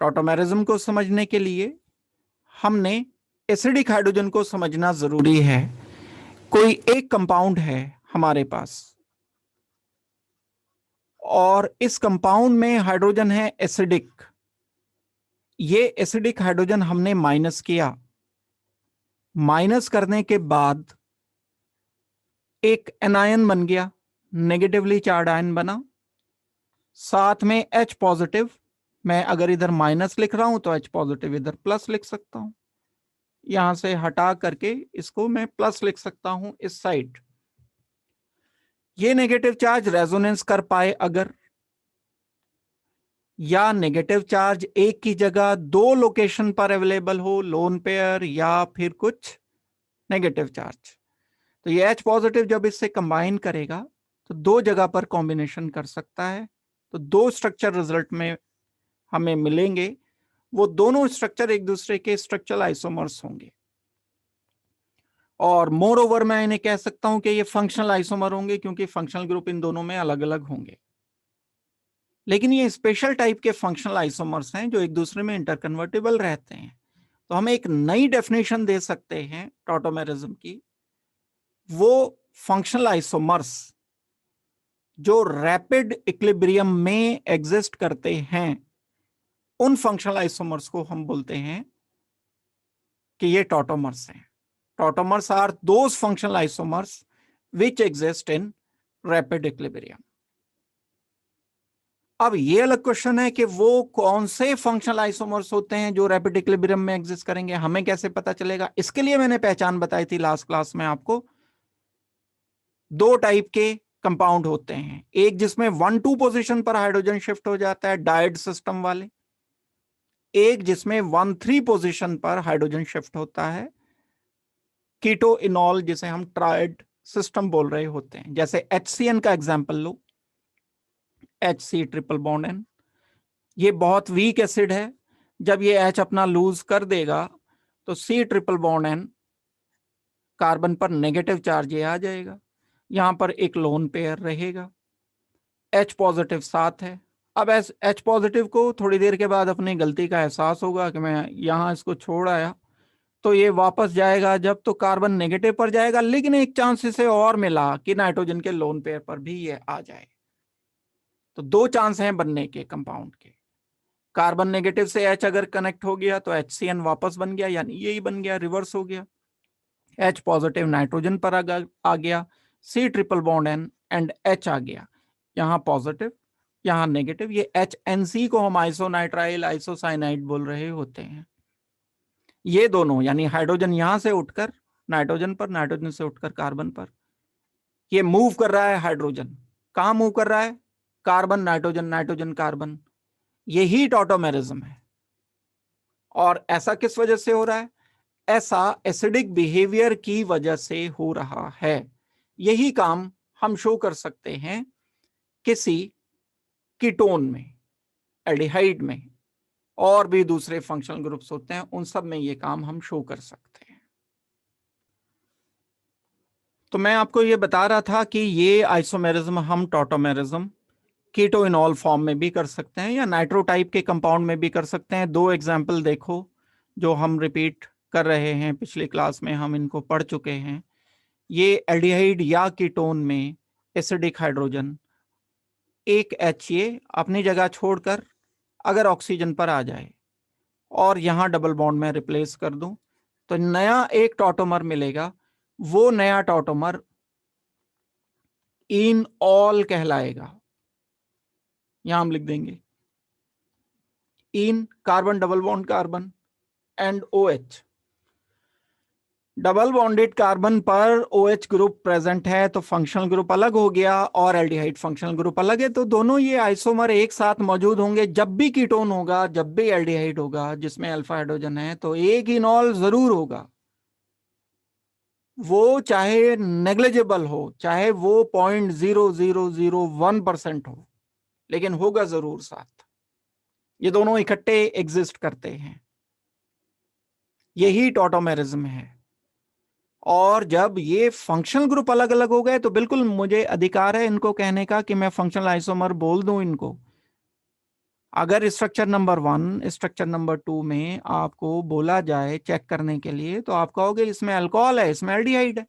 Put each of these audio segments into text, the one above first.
Tautomerism को समझने के लिए हमने एसिडिक हाइड्रोजन को समझना जरूरी है। कोई एक कंपाउंड है हमारे पास और इस कंपाउंड में हाइड्रोजन है एसिडिक। ये एसिडिक हाइड्रोजन हमने माइनस किया। माइनस करने के बाद एक एनायन बन गया, नेगेटिवली चार्ज आयन बना, साथ में H पॉजिटिव। मैं अगर इधर माइनस लिख रहा हूं तो H पॉजिटिव इधर प्लस लिख सकता हूं। यहां से हटा करके इसको मैं प्लस लिख सकता हूं इस साइड। ये नेगेटिव चार्ज रेजोनेंस कर पाए अगर, या नेगेटिव चार्ज एक की जगह दो लोकेशन पर अवेलेबल हो, लोन पेयर या फिर कुछ नेगेटिव चार्ज, तो ये H पॉजिटिव जब इससे कंबाइन करेगा तो दो जगह पर कॉम्बिनेशन कर सकता है। तो दो स्ट्रक्चर रिजल्ट में हमें मिलेंगे, वो दोनों स्ट्रक्चर एक दूसरे के स्ट्रक्चरल आइसोमर्स होंगे। और मोर ओवर मैं इन्हें कह सकता हूं कि ये फंक्शनल आइसोमर होंगे, क्योंकि फंक्शनल ग्रुप इन दोनों में अलग अलग होंगे। लेकिन ये स्पेशल टाइप के फंक्शनल आइसोमर्स हैं जो एक दूसरे में इंटरकन्वर्टेबल रहते हैं। तो हम एक नई डेफिनेशन दे सकते हैं टॉटोमेरिज्म की। वो फंक्शनल आइसोमर्स जो रैपिड इक्विलिब्रियम में एग्जिस्ट करते हैं, उन फंक्शनल आइसोमर्स को हम बोलते हैं कि ये टॉटोमर्स हैं। Tautomers are those functional isomers which exist in rapid equilibrium. अब ये अलग क्वेश्चन है कि वो कौन से फंक्शनल आइसोमर्स होते हैं जो रैपिड इक्विलिब्रियम में एग्जिस्ट करेंगे, हमें कैसे पता चलेगा? इसके लिए मैंने पहचान बताई थी लास्ट क्लास में आपको। दो टाइप के कंपाउंड होते हैं, एक जिसमें 1-2 पोजीशन पर हाइड्रोजन शिफ्ट हो जाता है, डायड सिस्टम वाले। एक जिसमें 1-3 पोजीशन पर हाइड्रोजन शिफ्ट होता है, कीटो इनॉल, जिसे हम ट्रायड सिस्टम बोल रहे होते हैं। जैसे HCN का एग्जांपल लो, HC ट्रिपल बॉन्ड N। ये बहुत वीक एसिड है, जब ये H अपना लूज कर देगा तो C triple bond N carbon पर नेगेटिव चार्ज ये आ जाएगा, यहां पर एक लोन पेयर रहेगा, H पॉजिटिव साथ है। अब H पॉजिटिव को थोड़ी देर के बाद अपनी गलती का एहसास होगा कि मैं यहां इसको छोड़ आया, तो ये वापस जाएगा जब तो कार्बन नेगेटिव पर जाएगा, लेकिन एक चांस इसे और मिला कि नाइट्रोजन के लोन पेयर पर भी ये आ जाए। तो दो चांस हैं बनने के कंपाउंड के। कार्बन नेगेटिव से H अगर कनेक्ट हो गया तो HCN वापस बन गया, यानी यही बन गया, रिवर्स हो गया। H पॉजिटिव नाइट्रोजन पर आ गया, C triple bond N and H आ गया, यहां पॉजिटिव यहां नेगेटिव। ये HNC को हम आइसोनाइट्राइल आइसोसाइनाइड बोल रहे होते हैं। ये दोनों यानी हाइड्रोजन यहां से उठकर नाइट्रोजन पर, नाइट्रोजन से उठकर कार्बन पर, ये मूव कर रहा है हाइड्रोजन। कहां मूव कर रहा है? Carbon nitrogen, nitrogen carbon. यही टॉटोमेरिज्म है। और ऐसा किस वजह से हो रहा है? ऐसा एसिडिक बिहेवियर की वजह से हो रहा है। यही काम हम शो कर सकते हैं किसी कीटोन में, एल्डिहाइड में, और भी दूसरे फंक्शनल ग्रुप्स होते हैं, उन सब में ये काम हम शो कर सकते हैं। तो मैं आपको ये बता रहा था कि ये आइसोमेरिज्म हम टॉटोमेरिज्म कीटो इनॉल फॉर्म में भी कर सकते हैं या नाइट्रो टाइप के कंपाउंड में भी कर सकते हैं। दो एग्जाम्पल देखो जो हम रिपीट कर रहे हैं, पिछली क्लास में हम इनको पढ़ चुके हैं। ये एल्डिहाइड या कीटोन में एसिडिक हाइड्रोजन एक H ये अपनी जगह छोड़कर अगर ऑक्सीजन पर आ जाए और यहां डबल बॉन्ड में रिप्लेस कर दूं तो नया एक टॉटोमर मिलेगा। वो नया टॉटोमर इन ऑल कहलाएगा। यहां हम लिख देंगे इन carbon double bond carbon and OH। Double bonded carbon पर OH ग्रुप प्रेजेंट है तो फंक्शनल ग्रुप अलग हो गया और एल्डिहाइड फंक्शनल ग्रुप अलग है, तो दोनों ये आइसोमर एक साथ मौजूद होंगे। जब भी कीटोन होगा, जब भी एल्डिहाइड होगा जिसमें अल्फा हाइड्रोजन है, तो एक इनॉल जरूर होगा। वो चाहे नेग्लिजिबल हो, चाहे वो 0.0001% हो, लेकिन होगा जरूर साथ। ये दोनों इकट्ठे एग्जिस्ट करते हैं। यही टॉटोमेरिज्म है। और जब ये फंक्शनल ग्रुप अलग अलग हो गए तो बिल्कुल मुझे अधिकार है इनको कहने का कि मैं फंक्शनल आइसोमर बोल दूं इनको। अगर स्ट्रक्चर नंबर 1 स्ट्रक्चर नंबर 2 में आपको बोला जाए चेक करने के लिए, तो आप कहोगे इसमें अल्कोहल है, इसमें एल्डिहाइड है,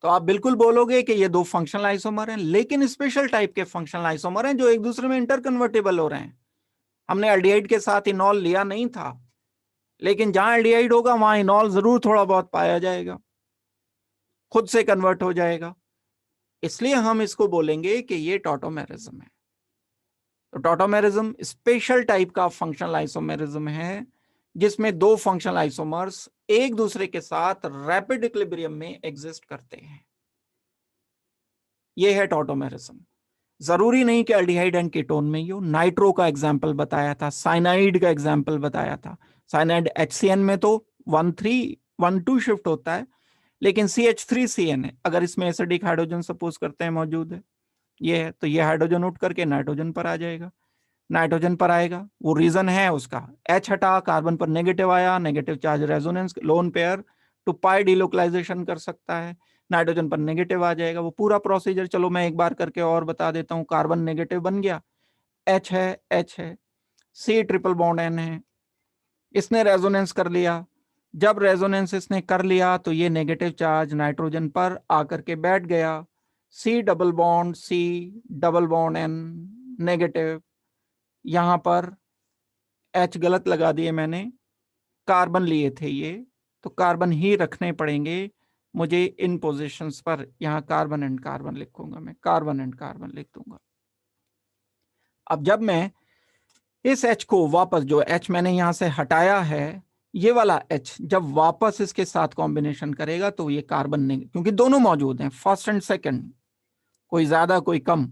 तो आप बिल्कुल बोलोगे कि ये दो फंक्शनल आइसोमर हैं, लेकिन स्पेशल टाइप के फंक्शनल आइसोमर हैं जो एक दूसरे में इंटरकन्वर्टेबल हो रहे हैं। हमने एल्डिहाइड के साथ इनॉल लिया नहीं था, लेकिन जहां एल्डिहाइड होगा वहां इनॉल जरूर थोड़ा बहुत पाया जाएगा, खुद से कन्वर्ट हो जाएगा, इसलिए हम इसको बोलेंगे कि ये टॉटोमेरिज्म है। तो टॉटोमेरिज्म स्पेशल टाइप का फंक्शनल आइसोमेरिज्म है जिसमें दो फंक्शनल आइसोमर्स एक दूसरे के साथ रैपिड इक्विलिब्रियम में एग्जिस्ट करते हैं, ये है टॉटोमेरिज्म। जरूरी नहीं कि एल्डिहाइड एंड कीटोन में ही हो, नाइट्रो का एग्जांपल बताया था, साइनाइड का एग्जांपल बताया था। साइनाइड HCN में तो 1,3 1,2 शिफ्ट होता है, लेकिन CH3CN है, अगर इसमें एसिडिक हाइड्रोजन सपोज करते हैं मौजूद है, ये है, तो ये हाइड्रोजन उठ करके नाइट्रोजन पर आ जाएगा, नाइट्रोजन पर आएगा, वो रीजन है उसका, H हटा, कार्बन पर नेगेटिव आया, negative charge resonance lone pair to pi delocalisation कर सकता है, नाइट्रोजन पर नेगेटिव आ जाएगा, वो पूरा प्रोसीजर चलो मैं एक बार करके और बता देता हूं। कार्बन नेगेटिव बन गया, H है, C ट्रिपल बॉन्ड N है, इसने रेजोनेंस कर लिया, जब रेजोनेंस इसने कर लिया तो ये नेगेटिव चार्ज नाइट्रोजन पर आकर के बैठ गया, C double bond C double bond N negative, यहां पर H गलत लगा दिए मैंने, कार्बन लिए थे ये, तो कार्बन ही रखने पड़ेंगे मुझे इन पोजीशंस पर, यहां कार्बन एंड कार्बन लिखूंगा, मैं कार्बन एंड कार्बन लिख दूंगा। अब जब मैं इस H को वापस, जो H मैंने यहां से हटाया है, ये वाला H जब वापस इसके साथ कॉम्बिनेशन करेगा तो ये कार्बन नहीं, क्योंकि दोनों मौजूद हैं, फर्स्ट एंड सेकंड, कोई ज्यादा कोई कम,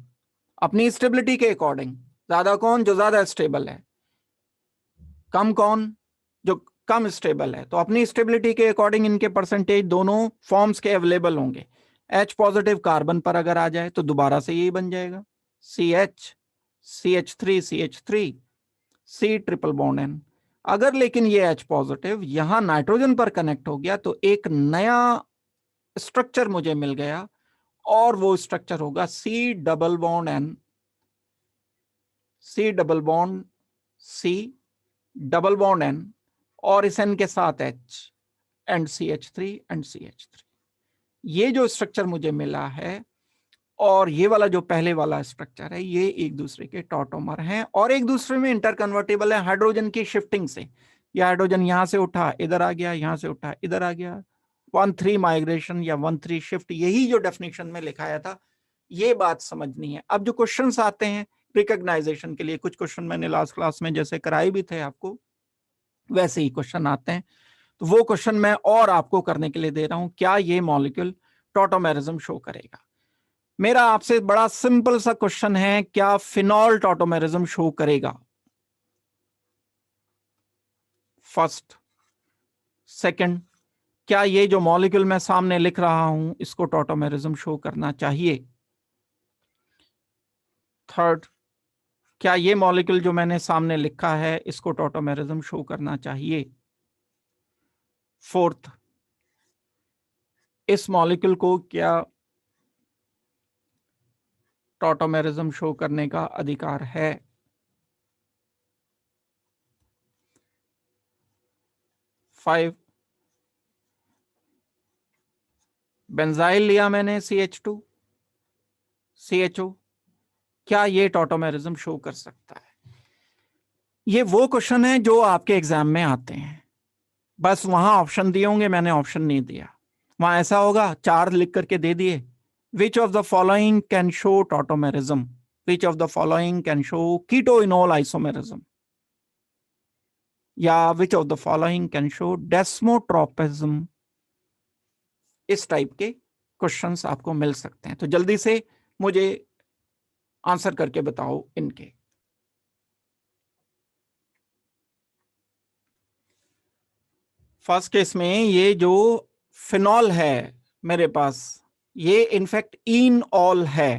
अपनी स्टेबिलिटी के अकॉर्डिंग, ज्यादा कौन, जो ज्यादा स्टेबल है, कम कौन, जो कम स्टेबल है, तो अपनी स्टेबिलिटी के अकॉर्डिंग इनके परसेंटेज दोनों फॉर्म्स के अवेलेबल होंगे। H पॉजिटिव कार्बन पर अगर आ जाए तो दोबारा से यही बन जाएगा, CH CH3 C triple bond N। अगर लेकिन ये H पॉजिटिव यहां नाइट्रोजन पर कनेक्ट हो गया तो एक नया स्ट्रक्चर मुझे मिल गया, और वो स्ट्रक्चर होगा C double bond N, C double bond C double bond N, और इस N के साथ H एंड CH3 ये जो स्ट्रक्चर मुझे मिला है, और ये वाला जो पहले वाला स्ट्रक्चर है, ये एक दूसरे के टॉटोमर हैं और एक दूसरे में इंटरकन्वर्टेबल है हाइड्रोजन की शिफ्टिंग से। ये हाइड्रोजन यहां से उठा इधर आ गया, यहां से उठा इधर आ गया, 1,3 माइग्रेशन या 1,3 शिफ्ट, यही जो डेफिनेशन में लिखाया था, ये बात समझनी है। अब जो क्वेश्चंस आते हैं रिकॉग्नाइजेशन के लिए, कुछ क्वेश्चन मैंने लास्ट क्लास में जैसे कराए भी थे आपको, वैसे ही क्वेश्चन आते हैं, तो वो क्वेश्चन मैं और आपको करने के लिए दे रहा हूं, क्या ये मॉलिक्यूल टॉटोमेरिज्म शो करेगा। मेरा आपसे बड़ा सिंपल सा क्वेश्चन है, क्या फिनॉल टॉटोमेरिज्म शो करेगा? फर्स्ट, सेकंड, क्या ये जो मॉलिक्यूल मैं सामने लिख रहा हूं इसको टॉटोमेरिज्म शो करना चाहिए? थर्ड, क्या ये मॉलिक्यूल जो मैंने सामने लिखा है इसको टॉटोमेरिज्म शो करना चाहिए? फोर्थ, इस मॉलिक्यूल को क्या टॉटोमेरिज्म शो करने का अधिकार है? फाइव, बेंजाइल लिया मैंने CH2 CHO, क्या ये टॉटोमेरिज्म शो कर सकता है? ये वो क्वेश्चन है जो आपके एग्जाम में आते हैं, बस वहां ऑप्शन दिए होंगे, मैंने ऑप्शन नहीं दिया, वहां ऐसा होगा 4 लिख करके दे दिए, which of the following can show tautomerism, which of the following can show keto enol isomerism, या which of the following can show desmotropism, इस टाइप के क्वेश्चंस आपको मिल सकते हैं। तो जल्दी से मुझे आंसर करके बताओ इनके। फर्स्ट केस में ये जो फिनॉल है मेरे पास, ये इनफैक्ट इनऑल है।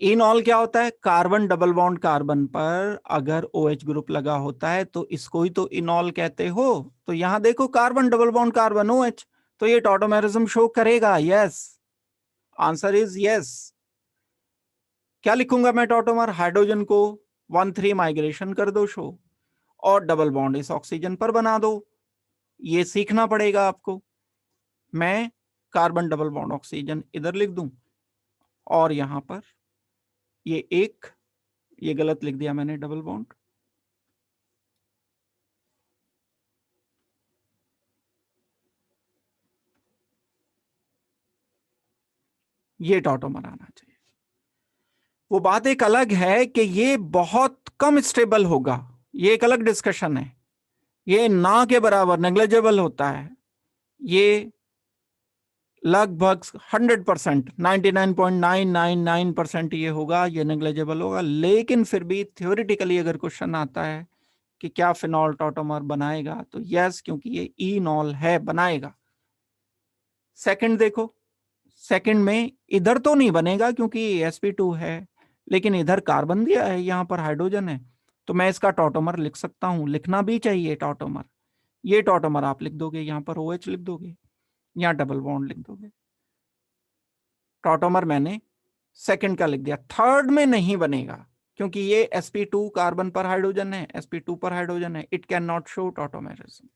इनऑल क्या होता है? कार्बन डबल बॉन्ड कार्बन पर अगर OH ग्रुप लगा होता है तो इसको ही तो इनऑल कहते हो। तो यहां देखो carbon double bond carbon OH, तो ये टॉटोमेरिज्म शो करेगा। Yes, answer is yes. क्या लिखूंगा मैं टॉटोमर? हाइड्रोजन को 1,3 माइग्रेशन कर दो शो, और डबल बॉन्ड इस ऑक्सीजन पर बना दो। ये सीखना पड़ेगा आपको। मैं कार्बन डबल बॉन्ड ऑक्सीजन इधर लिख दूं, और यहां पर ये गलत लिख दिया मैंने, डबल बॉन्ड। ये टॉटोमर आना चाहिए। वो बात एक अलग है कि ये बहुत कम स्टेबल होगा, ये एक अलग डिस्कशन है। ये ना के बराबर नेग्लिजिबल होता है। ये लगभग 100%, 99.999% ये होगा, ये नेग्लिजिबल होगा। लेकिन फिर भी थ्योरेटिकली अगर क्वेश्चन आता है कि क्या फिनॉल टॉटोमर बनाएगा, तो यस, क्योंकि ये इनॉल है, बनाएगा। सेकंड देखो, सेकंड में इधर तो नहीं बनेगा क्योंकि sp2 है, लेकिन इधर कार्बन दिया है, यहां पर हाइड्रोजन है, तो मैं इसका टॉटोमर लिख सकता हूं, लिखना भी चाहिए टॉटोमर। ये टॉटोमर आप लिख दोगे, यहां पर OH लिख दोगे, यहां डबल बॉन्ड लिख दोगे। टॉटोमर मैंने सेकंड का लिख दिया। थर्ड में नहीं बनेगा क्योंकि ये sp2 कार्बन पर हाइड्रोजन है, sp2 पर हाइड्रोजन है, it can not show tautomerism.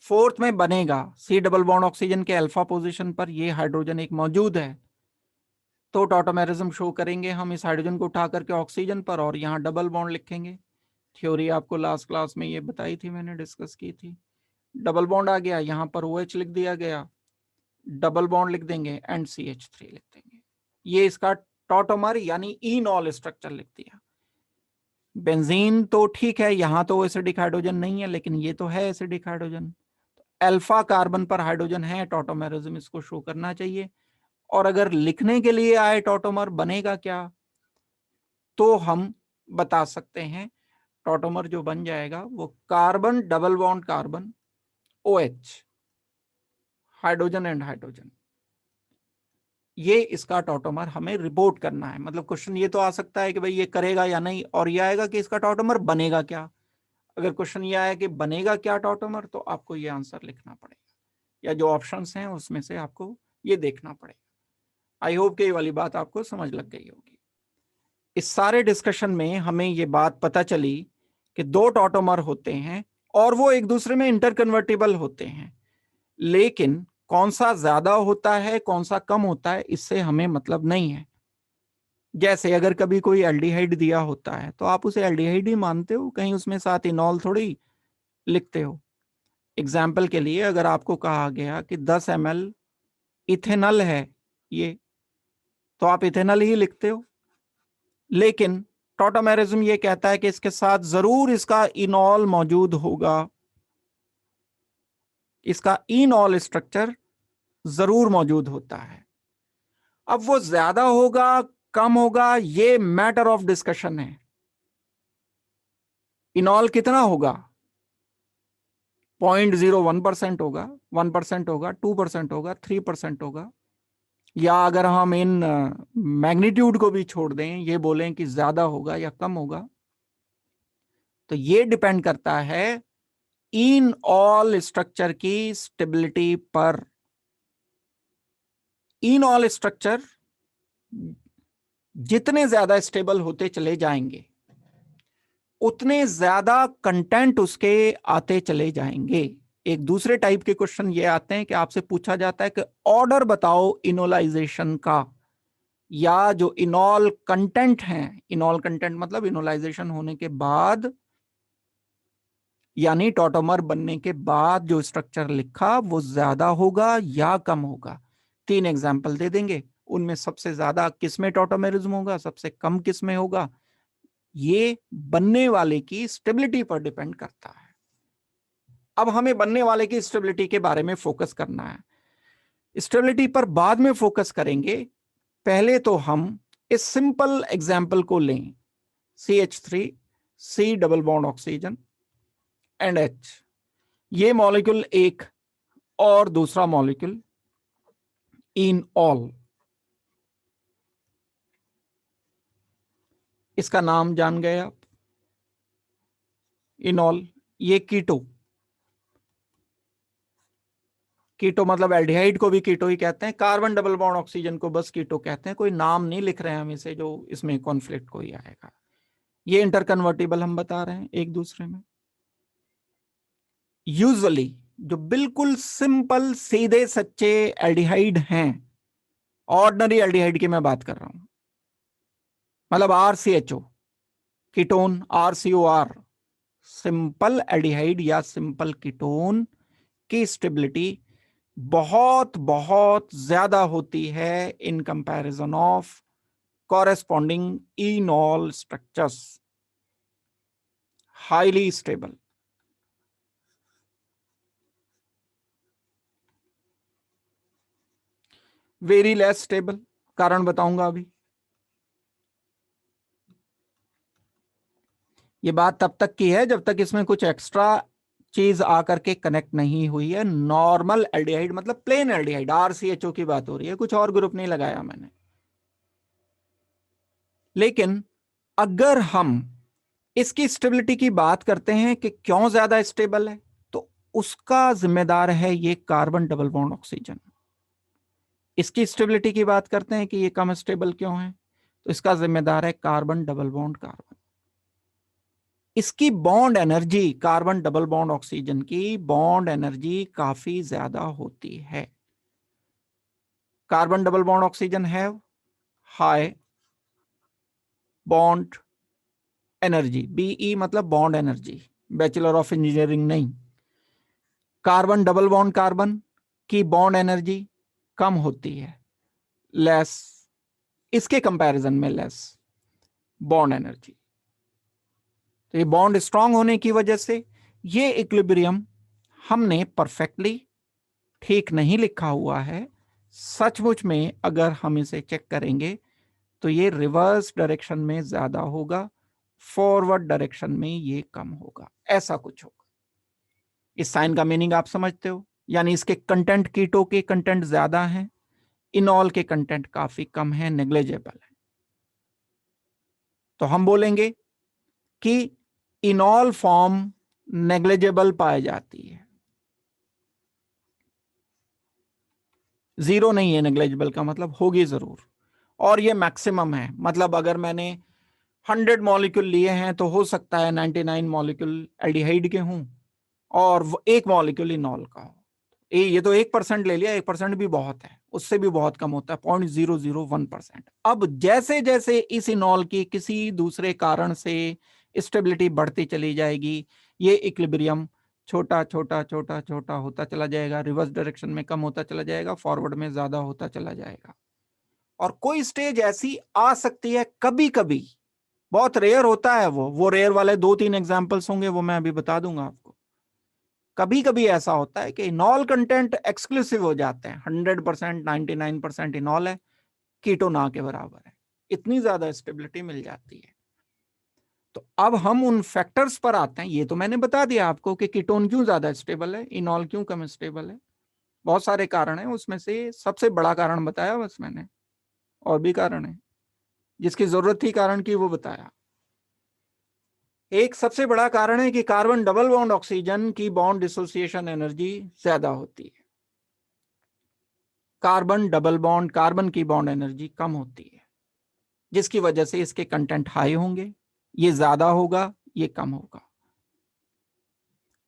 Fourth में बनेगा, C डबल बॉन्ड ऑक्सीजन के अल्फा पोजीशन पर ये हाइड्रोजन एक मौजूद है, तो टॉटोमेरिज्म शो करेंगे हम इस हाइड्रोजन को उठा करके ऑक्सीजन पर, और यहाँ डबल बॉन्ड लिखेंगे। थ्योरी आपको लास्ट क्लास में ये बताई थी, मैंने डिस्कस की थी। डबल बॉन्ड आ गया, यहाँ पर OH लिख दिया गया, डबल बॉन्ड लिख देंगे एंड CH3 लिख देंगे। ये इसका टॉटोमर यानी इनॉल स्ट्रक्चर लिख दिया। बेंजीन तो ठीक है, यहां तो एसिडिक हाइड्रोजन नहीं है, लेकिन ये तो है एसिडिक हाइड्रोजन। अल्फा कार्बन पर हाइड्रोजन है, टॉटोमेरिज्म इसको शो करना चाहिए। और अगर लिखने के लिए आए टॉटोमर बनेगा क्या, तो हम बता सकते हैं टॉटोमर जो बन जाएगा वो carbon double bond carbon OH, hydrogen and hydrogen. ये इसका टॉटोमर हमें रिपोर्ट करना है। मतलब क्वेश्चन ये तो आ सकता है कि भाई ये करेगा या नहीं, और ये आएगा कि इसका टॉटोमर बनेगा क्या। अगर क्वेश्चन ये आया कि बनेगा क्या टॉटोमर, तो आपको ये आंसर लिखना पड़ेगा, या जो ऑप्शंस हैं उसमें से आपको ये देखना पड़ेगा। आई होप कि ये वाली बात आपको समझ लग गई होगी। इस सारे डिस्कशन में हमें ये बात पता चली कि दो टॉटोमर होते हैं और वो एक दूसरे में इंटरकन्वर्टिबल होते हैं, लेकिन कौन सा ज्यादा होता है कौन सा कम होता है इससे हमें मतलब नहीं है। जैसे अगर कभी कोई एल्डिहाइड दिया होता है तो आप उसे एल्डिहाइड ही मानते हो, कहीं उसमें साथ इनॉल थोड़ी लिखते हो। एग्जाम्पल के लिए अगर आपको कहा गया कि 10 ml इथेनॉल है ये, तो आप इथेनॉल ही लिखते हो। लेकिन टॉटोमेरिज्म ये कहता है कि इसके साथ जरूर इसका इनॉल मौजूद होगा, इसका इनॉल स्ट्रक्चर जरूर मौजूद होता है। अब वो ज्यादा होगा कम होगा ये मैटर ऑफ डिस्कशन है। इनॉल कितना होगा, 0.01% होगा, 1% होगा, 2% होगा, 3% होगा, या अगर हम इन मैग्नीट्यूड को भी छोड़ दें, ये बोलें कि ज्यादा होगा या कम होगा, तो ये डिपेंड करता है इन ऑल स्ट्रक्चर की स्टेबिलिटी पर। इन ऑल स्ट्रक्चर जितने ज्यादा स्टेबल होते चले जाएंगे उतने ज्यादा कंटेंट उसके आते चले जाएंगे। एक दूसरे टाइप के क्वेश्चन ये आते हैं कि आपसे पूछा जाता है कि ऑर्डर बताओ इनोलाइजेशन का, या जो इनॉल कंटेंट है, इनॉल कंटेंट मतलब इनोलाइजेशन होने के बाद यानी टॉटोमर बनने के बाद जो स्ट्रक्चर लिखा वो ज्यादा होगा या कम होगा। 3 एग्जाम्पल दे देंगे, उनमें सबसे ज्यादा किसमें टॉटोमेरिज्म होगा, सबसे कम किसमें होगा, ये बनने वाले की स्टेबिलिटी पर डिपेंड करता है। अब हमें बनने वाले की स्टेबिलिटी के बारे में फोकस करना है, स्टेबिलिटी पर बाद में फोकस करेंगे। पहले तो हम इस सिंपल एग्जाम्पल को लें, CH3 C double bond oxygen and H, ये मॉलिक्यूल एक और दूसरा मॉलिक्यूल इन ऑल, इसका नाम जान गए आप, इनॉल। ये कीटो, कीटो मतलब एल्डिहाइड को भी कीटो ही कहते हैं, कार्बन डबल बॉन्ड ऑक्सीजन को बस कीटो कहते हैं, कोई नाम नहीं लिख रहे हैं हम इसे जो इसमें कॉन्फ्लिक्ट कोई आएगा। ये इंटरकन्वर्टिबल हम बता रहे हैं एक दूसरे में। यूजुअली जो बिल्कुल सिंपल सीधे सच्चे एल्डिहाइड हैं, ऑर्डिनरी एल्डिहाइड की मैं बात कर रहा हूं, मतलब RCHO ketone, RCOR simple aldehyde या सिंपल कीटोन की स्टेबिलिटी बहुत बहुत ज्यादा होती है in comparison of corresponding इनॉल structures, highly stable. Very less stable, कारण बताऊंगा अभी। ये बात तब तक की है जब तक इसमें कुछ एक्स्ट्रा चीज आकर के कनेक्ट नहीं हुई है। नॉर्मल एल्डिहाइड मतलब प्लेन एल्डिहाइड, RCHO की बात हो रही है, कुछ और ग्रुप नहीं लगाया मैंने। लेकिन अगर हम इसकी स्टेबिलिटी की बात करते हैं कि क्यों ज्यादा स्टेबल है, तो उसका जिम्मेदार है ये कार्बन डबल बॉन्ड ऑक्सीजन। इसकी स्टेबिलिटी की बात करते हैं कि ये कम स्टेबल क्यों है, तो इसका जिम्मेदार है कार्बन डबल बॉन्ड कार्बन। इसकी bond energy, carbon double bond oxygen की बॉन्ड एनर्जी काफी ज्यादा होती है। कार्बन डबल बॉन्ड ऑक्सीजन है हाई बॉन्ड एनर्जी, BE मतलब bond energy, bachelor of engineering नहीं। कार्बन डबल बॉन्ड कार्बन की बॉन्ड एनर्जी कम होती है, लेस, इसके कंपैरिजन में लेस बॉन्ड एनर्जी। तो ये बॉन्ड स्ट्रांग होने की वजह से ये इक्विलिब्रियम हमने परफेक्टली ठीक नहीं लिखा हुआ है। सचमुच में अगर हम इसे चेक करेंगे तो ये रिवर्स डायरेक्शन में ज्यादा होगा, फॉरवर्ड डायरेक्शन में ये कम होगा, ऐसा कुछ होगा। इस साइन का मीनिंग आप समझते हो, यानी इसके कंटेंट, कीटो के कंटेंट ज्यादा हैं, इनॉल के कंटेंट काफी कम है, नेग्लिजिबल है। तो हम बोलेंगे कि इनॉल फॉर्म नेग्लिजिबल पाई जाती है, जीरो नहीं है, नेग्लिजिबल का मतलब होगी जरूर, और ये मैक्सिमम है। मतलब अगर मैंने 100 मॉलिक्यूल लिए हैं तो हो सकता है 99 मॉलिक्यूल एल्डिहाइड के हों और एक मॉलिक्यूल इनॉल का हो। ये तो 1% ले लिया, 1% भी बहुत है, उससे भी बहुत कम होता है, 0.001%। अब जैसे जैसे इस इनॉल की किसी दूसरे कारण से स्टेबिलिटी बढ़ती चली जाएगी, ये इक्विलिब्रियम छोटा छोटा छोटा छोटा होता चला जाएगा, रिवर्स डायरेक्शन में कम होता चला जाएगा, फॉरवर्ड में ज्यादा होता चला जाएगा। और कोई स्टेज ऐसी आ सकती है कभी कभी, बहुत रेयर होता है वो रेयर वाले 2-3 एग्जांपल्स होंगे, वो मैं अभी बता दूंगा आपको। कभी कभी ऐसा होता है कि इनॉल कंटेंट एक्सक्लूसिव हो जाते हैं, 100%, 99% इनॉल है, कीटो ना के बराबर है, इतनी ज्यादा स्टेबिलिटी मिल जाती है। तो अब हम उन फैक्टर्स पर आते हैं। ये तो मैंने बता दिया आपको कि कीटोन क्यों ज्यादा स्टेबल है, इनॉल क्यों कम स्टेबल है। बहुत सारे कारण हैं, उसमें से सबसे बड़ा कारण बताया बस मैंने, और भी कारण है जिसकी जरूरत थी कारण की वो बताया। एक सबसे बड़ा कारण है कि कार्बन डबल बॉन्ड ऑक्सीजन की बॉन्ड डिसोसिएशन एनर्जी ज्यादा होती है, कार्बन डबल बॉन्ड कार्बन की बॉन्ड एनर्जी कम होती है, जिसकी वजह से इसके कंटेंट हाई होंगे, ये ज्यादा होगा, ये कम होगा।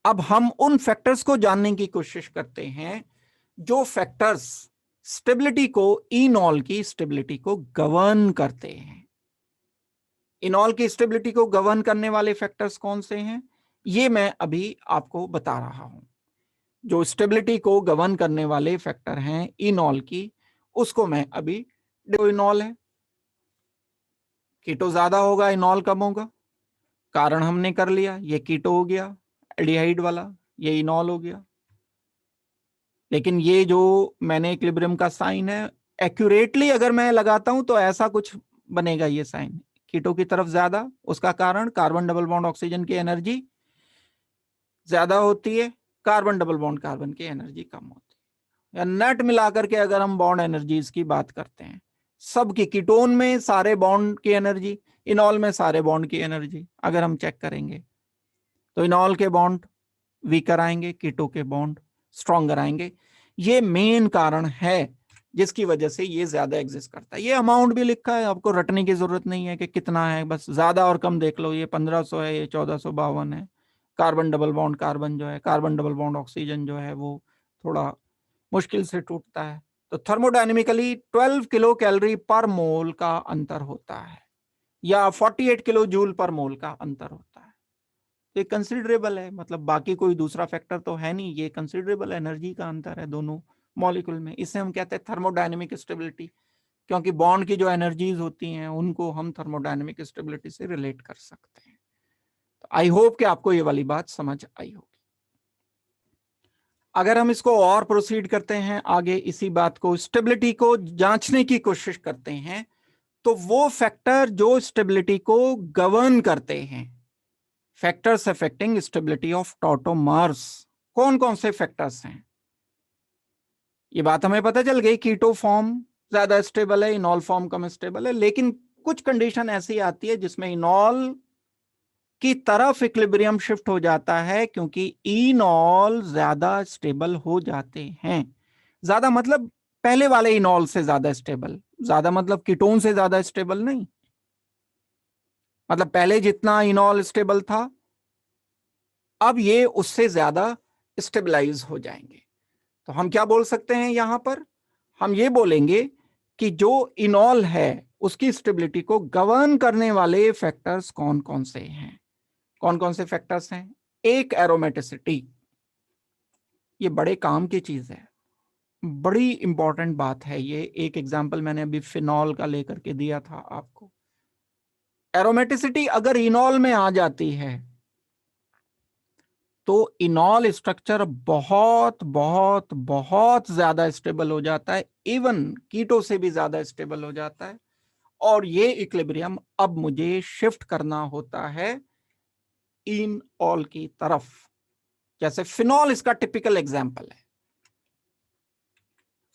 अब हम उन फैक्टर्स को जानने की कोशिश करते हैं जो फैक्टर्स स्टेबिलिटी को, इनॉल की स्टेबिलिटी को गवर्न करते हैं। इनॉल की स्टेबिलिटी को गवर्न करने वाले फैक्टर्स कौन से हैं, ये मैं अभी आपको बता रहा हूं। जो स्टेबिलिटी को गवर्न करने वाले फैक्टर हैं इनॉल की, उसको मैं अभी, इनॉल है, कीटो ज्यादा होगा, इनॉल कम होगा, कारण हमने कर लिया, ये कीटो हो गया एल्डिहाइड वाला, ये इनॉल हो गया। लेकिन ये जो मैंने इक्विलिब्रियम का साइन है, एक्यूरेटली अगर मैं लगाता हूं तो ऐसा कुछ बनेगा, ये साइन कीटो की तरफ ज्यादा, उसका कारण कार्बन डबल बॉन्ड ऑक्सीजन की एनर्जी ज्यादा होती है, कार्बन डबल बॉन्ड कार्बन की एनर्जी कम होती है। या नेट मिलाकर के अगर हम बॉन्ड एनर्जीज की बात करते हैं, सबकी, कीटोन में सारे बॉन्ड की एनर्जी, इनॉल में सारे बॉन्ड की एनर्जी अगर हम चेक करेंगे तो इनॉल के बॉन्ड वीकर आएंगे, कीटो के बॉन्ड स्ट्रॉन्गर आएंगे। ये मेन कारण है जिसकी वजह से ये ज्यादा एग्जिस्ट करता है। ये अमाउंट भी लिखा है, आपको रटने की जरूरत नहीं है कि कितना है, बस ज्यादा और कम देख लो। ये 1500 है, ये 1452 है। कार्बन डबल बॉन्ड कार्बन जो है, कार्बन डबल बॉन्ड ऑक्सीजन जो है वो थोड़ा मुश्किल से टूटता है। तो थर्मोडायनेमिकली 12 किलो कैलोरी पर मोल का अंतर होता है, या 48 किलो जूल पर मोल का अंतर होता है। तो ये कंसिडरेबल है, मतलब बाकी कोई दूसरा फैक्टर तो है नहीं, ये कंसिडरेबल एनर्जी का अंतर है दोनों मॉलिक्यूल में। इसे हम कहते हैं थर्मोडायनेमिक स्टेबिलिटी, क्योंकि बॉन्ड की जो एनर्जीज होती हैं उनको हम थर्मोडायनेमिक स्टेबिलिटी से रिलेट कर सकते हैं। तो आई होप कि आपको ये वाली बात समझ आई होगी। अगर हम इसको और प्रोसीड करते हैं आगे, इसी बात को, स्टेबिलिटी को जांचने की कोशिश करते हैं, तो वो फैक्टर जो स्टेबिलिटी को गवर्न करते हैं, factors affecting stability of tautomers, कौन कौन से फैक्टर्स हैं? ये बात हमें पता चल गई, कीटो फॉर्म ज्यादा स्टेबल है, इनॉल फॉर्म कम स्टेबल है। लेकिन कुछ कंडीशन ऐसी आती है जिसमें इनॉल की तरफ इक्विलिब्रियम शिफ्ट हो जाता है, क्योंकि इनॉल ज्यादा स्टेबल हो जाते हैं। ज्यादा मतलब पहले वाले इनॉल से ज्यादा स्टेबल, ज्यादा मतलब कीटोन से ज्यादा स्टेबल नहीं, मतलब पहले जितना इनॉल स्टेबल था अब ये उससे ज्यादा स्टेबलाइज हो जाएंगे। तो हम क्या बोल सकते हैं यहां पर? हम ये बोलेंगे कि जो इनॉल है उसकी स्टेबिलिटी को गवर्न करने वाले फैक्टर्स कौन कौन से हैं। कौन कौन से फैक्टर्स हैं? एक, एरोमेटिसिटी। ये बड़े काम की चीज है, बड़ी इंपॉर्टेंट बात है ये। एक एग्जांपल मैंने अभी फिनॉल का लेकर के दिया था आपको। एरोमेटिसिटी अगर इनॉल में आ जाती है तो इनॉल स्ट्रक्चर बहुत बहुत बहुत ज्यादा स्टेबल हो जाता है, इवन कीटो से भी ज्यादा स्टेबल हो जाता है। और ये इक्विलिब्रियम अब मुझे शिफ्ट करना होता है इनऑल की तरफ। जैसे फिनॉल इसका टिपिकल एग्जांपल है।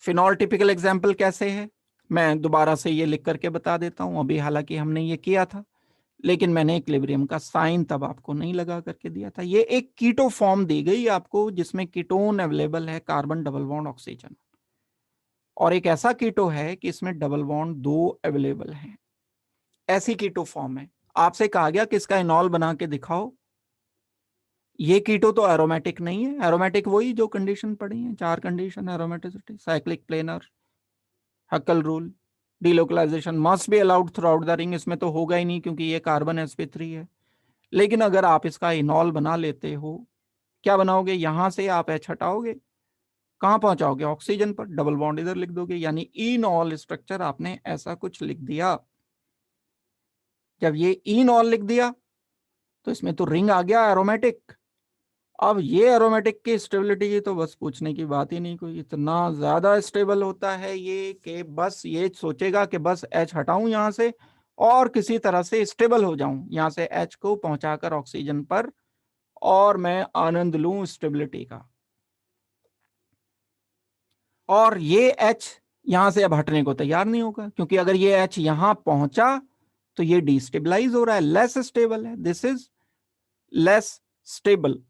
फिनॉल टिपिकल एग्जांपल कैसे है, मैं दोबारा से ये लिख करके बता देता हूं। अभी हालांकि हमने ये किया था, लेकिन मैंने इक्विलिब्रियम का साइन तब आपको नहीं लगा करके दिया था। ये एक कीटो फॉर्म दी गई आपको जिसमें कीटोन अवेलेबल है, कार्बन डबल बॉन्ड ऑक्सीजन, और एक ऐसा कीटो है कि इसमें डबल बॉन्ड 2 अवेलेबल हैं। ऐसी कीटो फॉर्म है। आपसे कहा गया कि इसका इनॉल बना के दिखाओ। ये कीटो तो एरोमेटिक नहीं है। एरोमेटिक वही जो कंडीशन पड़ी है, 4 condition aromaticity, cyclic planar, Huckel rule, delocalisation must be allowed throughout the ring. इसमें तो होगा ही नहीं क्योंकि ये कार्बन sp3 है। लेकिन अगर आप इसका इनॉल बना लेते हो, क्या बनाओगे? यहां से आप H हटाओगे, कहां पहुंचाओगे? ऑक्सीजन पर, डबल बॉन्ड इधर लिख दोगे, यानी इनॉल स्ट्रक्चर आपने ऐसा कुछ लिख दिया। जब ये इनॉल लिख दिया तो इसमें तो रिंग आ गया एरोमेटिक। अब ये एरोमेटिक की स्टेबिलिटी की तो बस पूछने की बात ही नहीं कोई, इतना ज्यादा स्टेबल होता है ये कि बस ये सोचेगा कि बस H हटाऊं यहां से और किसी तरह से स्टेबल हो जाऊं, यहां से H को पहुंचाकर ऑक्सीजन पर, और मैं आनंद लूं स्टेबिलिटी का। और ये H यहां से अब हटने को तैयार नहीं होगा, क्योंकि अगर ये H यहां पहुंचा तो ये डिस्टेबलाइज हो रहा है, लेस स्टेबल है। दिस इज लेस स्टेबल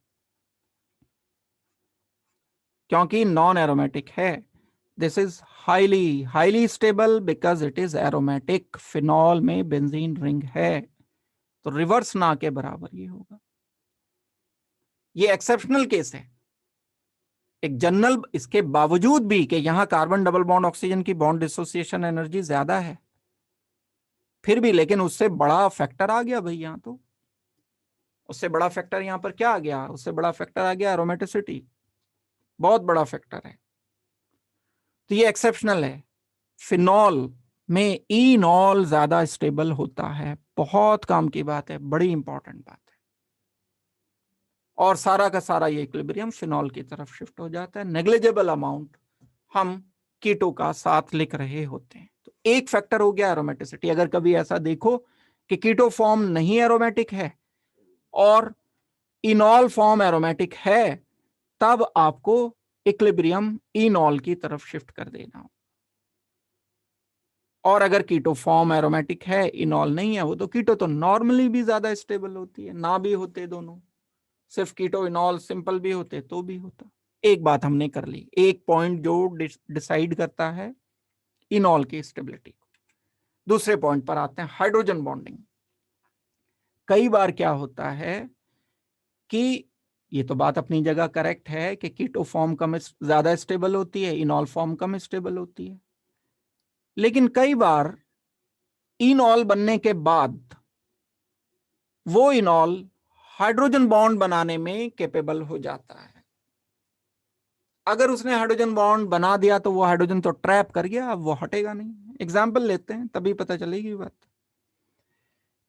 क्योंकि नॉन एरोमेटिक है। This is highly highly stable because it is aromatic. Phenol में बेंजीन रिंग है, तो रिवर्स ना के बराबर ये होगा। ये एक्सेप्शनल केस है। एक जनरल, इसके बावजूद भी कि यहां कार्बन डबल बॉन्ड ऑक्सीजन की बॉन्ड डिसोसिएशन एनर्जी ज्यादा है, फिर भी लेकिन उससे बड़ा फैक्टर आ गया भाई यहां तो। उससे बड़ा फैक्टर यहां पर क्या आ गया? उससे बड़ा फैक्टर आ गया एरोमेटिसिटी, बहुत बड़ा फैक्टर है। तो ये एक्सेप्शनल है। फिनॉल में इनॉल ज्यादा स्टेबल होता है, बहुत काम की बात है, बड़ी इंपॉर्टेंट बात है। और सारा का सारा ये इक्विलिब्रियम फिनॉल की तरफ शिफ्ट हो जाता है। नेग्लिजिबल अमाउंट हम कीटो का साथ लिख रहे होते हैं। तो एक फैक्टर हो गया एरोमेटिसिटी। अगर कभी ऐसा देखो कि कीटो फॉर्म नहीं एरोमेटिक है और इनॉल फॉर्म एरोमेटिक है, तब आपको इक्विलिब्रियम इनॉल की तरफ शिफ्ट कर देना हो। और अगर कीटो फॉर्म एरोमेटिक है, इनॉल नहीं है, वो तो कीटो तो नॉर्मली भी ज्यादा स्टेबल होती है, ना भी होते दोनों, सिर्फ कीटो इनॉल सिंपल भी होते तो भी होता। एक बात हमने कर ली, एक पॉइंट जो डिसाइड करता है इनॉल की स्टेबिलिटी को। दूसरे पॉइंट पर आते हैं, हाइड्रोजन बॉन्डिंग। कई बार क्या होता है कि ये तो बात अपनी जगह करेक्ट है कि कीटो फॉर्म कम ज्यादा स्टेबल होती है, इनॉल फॉर्म कम स्टेबल होती है, लेकिन कई बार इनॉल बनने के बाद वो इनॉल हाइड्रोजन बॉन्ड बनाने में कैपेबल हो जाता है। अगर उसने हाइड्रोजन बॉन्ड बना दिया तो वो हाइड्रोजन तो ट्रैप कर गया, अब वो हटेगा नहीं। एग्जाम्पल लेते हैं तभी पता चलेगी बात।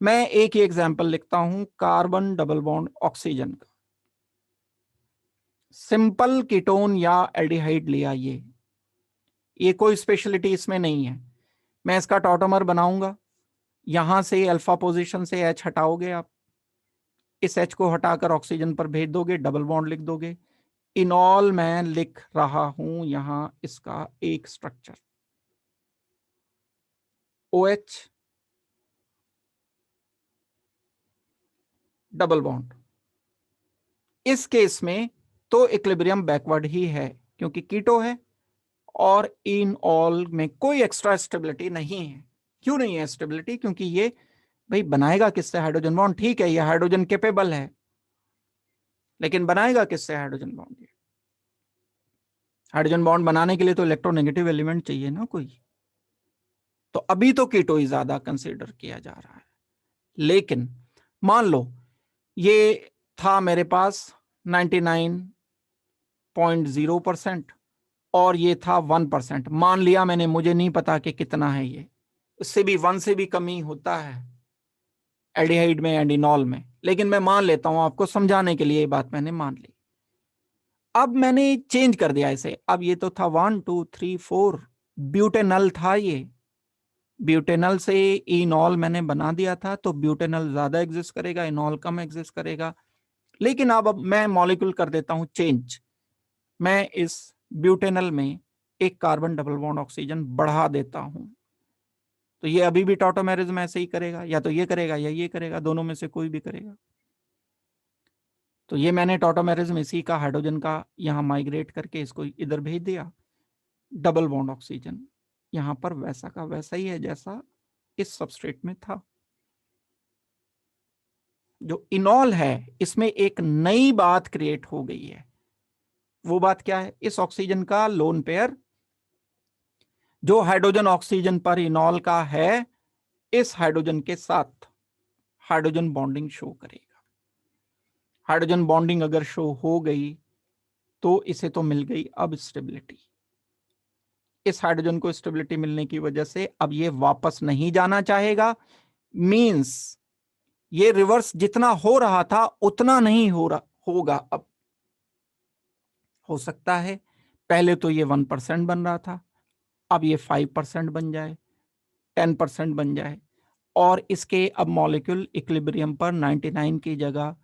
मैं एक ही एग्जाम्पल लिखता हूं, कार्बन डबल बॉन्ड ऑक्सीजन का। सिंपल कीटोन या एल्डिहाइड लिया, ये कोई स्पेशलिटी इसमें नहीं है। मैं इसका टॉटोमर बनाऊंगा, यहां से अल्फा पोजीशन से H हटाओगे आप, इस H को हटाकर ऑक्सीजन पर भेज दोगे, डबल बॉन्ड लिख दोगे। इनॉल मैं लिख रहा हूं यहां इसका एक स्ट्रक्चर OH डबल बॉन्ड। इस केस में तो इक्विलिब्रियम बैकवर्ड ही है क्योंकि कीटो है और इनऑल में कोई एक्स्ट्रा स्टेबिलिटी नहीं है। क्यों नहीं है स्टेबिलिटी? क्योंकि ये भाई बनाएगा किससे हाइड्रोजन बॉन्ड? ठीक है, ये हाइड्रोजन कैपेबल है, लेकिन बनाएगा किससे हाइड्रोजन बॉन्ड? ये हाइड्रोजन बॉन्ड बनाने के लिए तो इलेक्ट्रोनेगेटिव एलिमेंट चाहिए ना कोई। तो अभी तो कीटो ही ज्यादा कंसीडर किया जा रहा है। लेकिन मान लो ये था मेरे पास 99.0% और ये था 1%। मान लिया मैंने, मुझे नहीं पता कि कितना है ये, उससे भी 1 से भी कमी होता है एल्डिहाइड में एंड इनॉल में, लेकिन मैं मान लेता हूं, आपको समझाने के लिए ये बात मैंने मान ली। अब मैंने चेंज कर दिया इसे। अब ये तो था 1 2 3 4 ब्यूटेनल था, ये ब्यूटेनल से इनॉल मैंने बना दिया था, तो ब्यूटेनल ज्यादा एग्जिस्ट करेगा, इनॉल कम एग्जिस्ट करेगा। लेकिन अब मैं मॉलिक्यूल कर देता हूं चेंज। मैं इस ब्यूटेनल में एक कार्बन डबल बॉन्ड ऑक्सीजन बढ़ा देता हूं, तो ये अभी भी टॉटोमेरिज्म ऐसे ही करेगा, या तो ये करेगा या ये करेगा, दोनों में से कोई भी करेगा। तो ये मैंने टॉटोमेरिज्म इसी का हाइड्रोजन का यहां माइग्रेट करके इसको इधर भेज दिया। डबल बॉन्ड ऑक्सीजन यहां पर वैसा का वैसा ही है जैसा इस सबस्ट्रेट में था। जो इनॉल है इसमें एक नई बात क्रिएट हो गई है। वो बात क्या है? इस ऑक्सीजन का लोन पेयर जो हाइड्रोजन ऑक्सीजन पर इनॉल का है, इस हाइड्रोजन के साथ हाइड्रोजन बॉन्डिंग शो करेगा। हाइड्रोजन बॉन्डिंग अगर शो हो गई तो इसे तो मिल गई अब स्टेबिलिटी। इस हाइड्रोजन को स्टेबिलिटी मिलने की वजह से अब ये वापस नहीं जाना चाहेगा। मींस ये रिवर्स जितना हो रहा था उतना नहीं होगा। अब हो सकता है पहले तो ये 1% बन रहा था, अब ये 5% बन जाए, 10% बन जाए, और इसके अब मॉलिक्यूल इक्विलिब्रियम पर 99 की जगह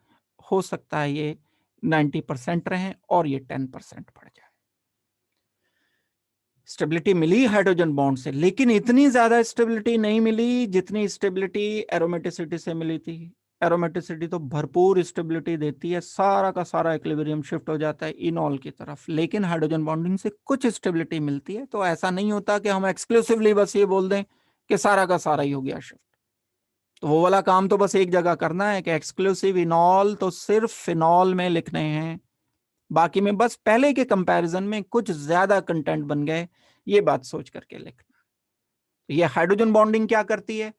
हो सकता है ये 90% रहे और ये 10% बढ़ जाए। स्टेबिलिटी मिली हाइड्रोजन बॉन्ड से, लेकिन इतनी ज्यादा स्टेबिलिटी नहीं मिली जितनी स्टेबिलिटी एरोमेटिसिटी से मिली थी। एरोमेटिसिटी तो भरपूर स्टेबिलिटी देती है, सारा का सारा इक्विलिब्रियम शिफ्ट हो जाता है इनॉल की तरफ, लेकिन हाइड्रोजन बॉन्डिंग से कुछ स्टेबिलिटी मिलती है। तो ऐसा नहीं होता कि हम एक्सक्लूसिवली बस ये बोल दें कि सारा का सारा ही हो गया शिफ्ट। तो वो वाला काम तो बस एक जगह करना है कि एक्सक्लूसिव इनॉल तो सिर्फ फिनॉल में लिखने हैं, बाकी में बस पहले के कंपैरिजन में कुछ ज्यादा कंटेंट बन गए, ये बात सोच करके लिखना। ये हाइड्रोजन बॉन्डिंग क्या करती है?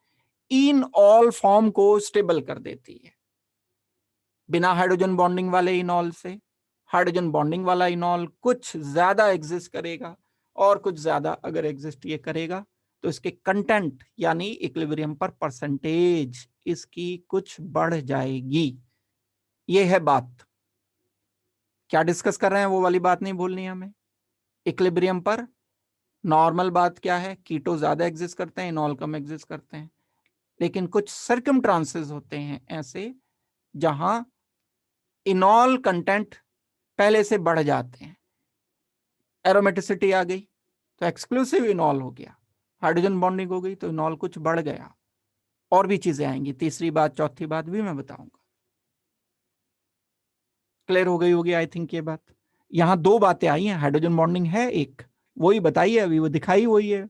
इन ऑल फॉर्म को स्टेबल कर देती है। बिना हाइड्रोजन बॉन्डिंग वाले इनॉल से हाइड्रोजन बॉन्डिंग वाला इनॉल कुछ ज्यादा एग्जिस्ट करेगा, और कुछ ज्यादा अगर एग्जिस्ट ये करेगा तो इसके कंटेंट यानी इक्विलिब्रियम पर परसेंटेज इसकी कुछ बढ़ जाएगी। ये है बात। क्या डिस्कस कर रहे हैं वो वाली बात नहीं भूलनी हमें। इक्विलिब्रियम पर नॉर्मल बात क्या है? कीटो ज्यादा एग्जिस्ट करते हैं, इनॉल कम एग्जिस्ट करते हैं, लेकिन कुछ सर्कमस्टांसेस होते हैं ऐसे जहां इनॉल कंटेंट पहले से बढ़ जाते हैं। एरोमेटिसिटी आ गई तो एक्सक्लूसिव इनॉल हो गया, हाइड्रोजन बॉन्डिंग हो गई तो इनॉल कुछ बढ़ गया, और भी चीजें आएंगी, तीसरी बात चौथी बात भी मैं बताऊंगा। क्लियर हो गई होगी आई थिंक ये बात। यहां दो बातें आई हैं, हाइड्रोजन बॉन्डिंग है एक, वही बताइए अभी, वो दिखाई वही है,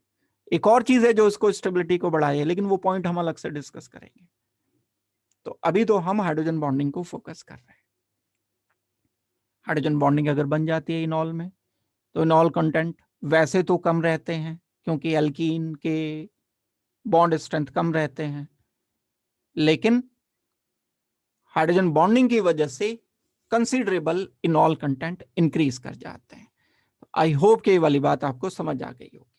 एक और चीज है जो इसको स्टेबिलिटी को बढ़ाए है, लेकिन वो पॉइंट हम अलग से डिस्कस करेंगे। तो अभी तो हम हाइड्रोजन बॉन्डिंग को फोकस कर रहे हैं। हाइड्रोजन बॉन्डिंग अगर बन जाती है इनॉल में, तो इनॉल कंटेंट वैसे तो कम रहते हैं क्योंकि एल्कीन के बॉन्ड स्ट्रेंथ कम रहते हैं, लेकिन हाइड्रोजन बॉन्डिंग की वजह से कंसीडरेबल इनॉल कंटेंट इंक्रीज कर जाते हैं। आई होप कि ये वाली बात आपको समझ आ गई होगी।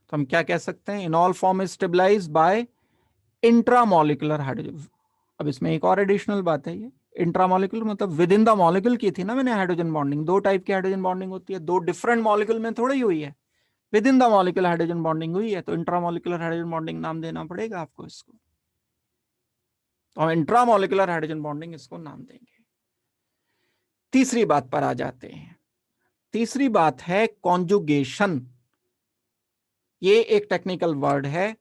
तो हम क्या कह सकते हैं, enol form is stabilise by intramolecular hydrogen. अब इसमें एक और एडिशनल बात है, ये इंट्रामोलिकुलर मतलब विद इन द मॉलिक्यूल की थी ना मैंने हाइड्रोजन बॉन्डिंग, दो टाइप की हाइड्रोजन बॉन्डिंग होती है, दो डिफरेंट मॉलिक्यूल में थोड़ी हुई है, with in the molecule hydrogen bonding हुई है, तो इंट्रामोलिकुलर हाइड्रोजन बॉन्डिंग नाम देना पड़ेगा आपको इसको, तो हम इंट्रामोलिकुलर हाइड्रोजन बॉन्डिंग इसको नाम देंगे। तीसरी बात पर आ जाते हैं। तीसरी बात है कॉन्जुगेशन। ये एक टेक्निकल वर्ड है,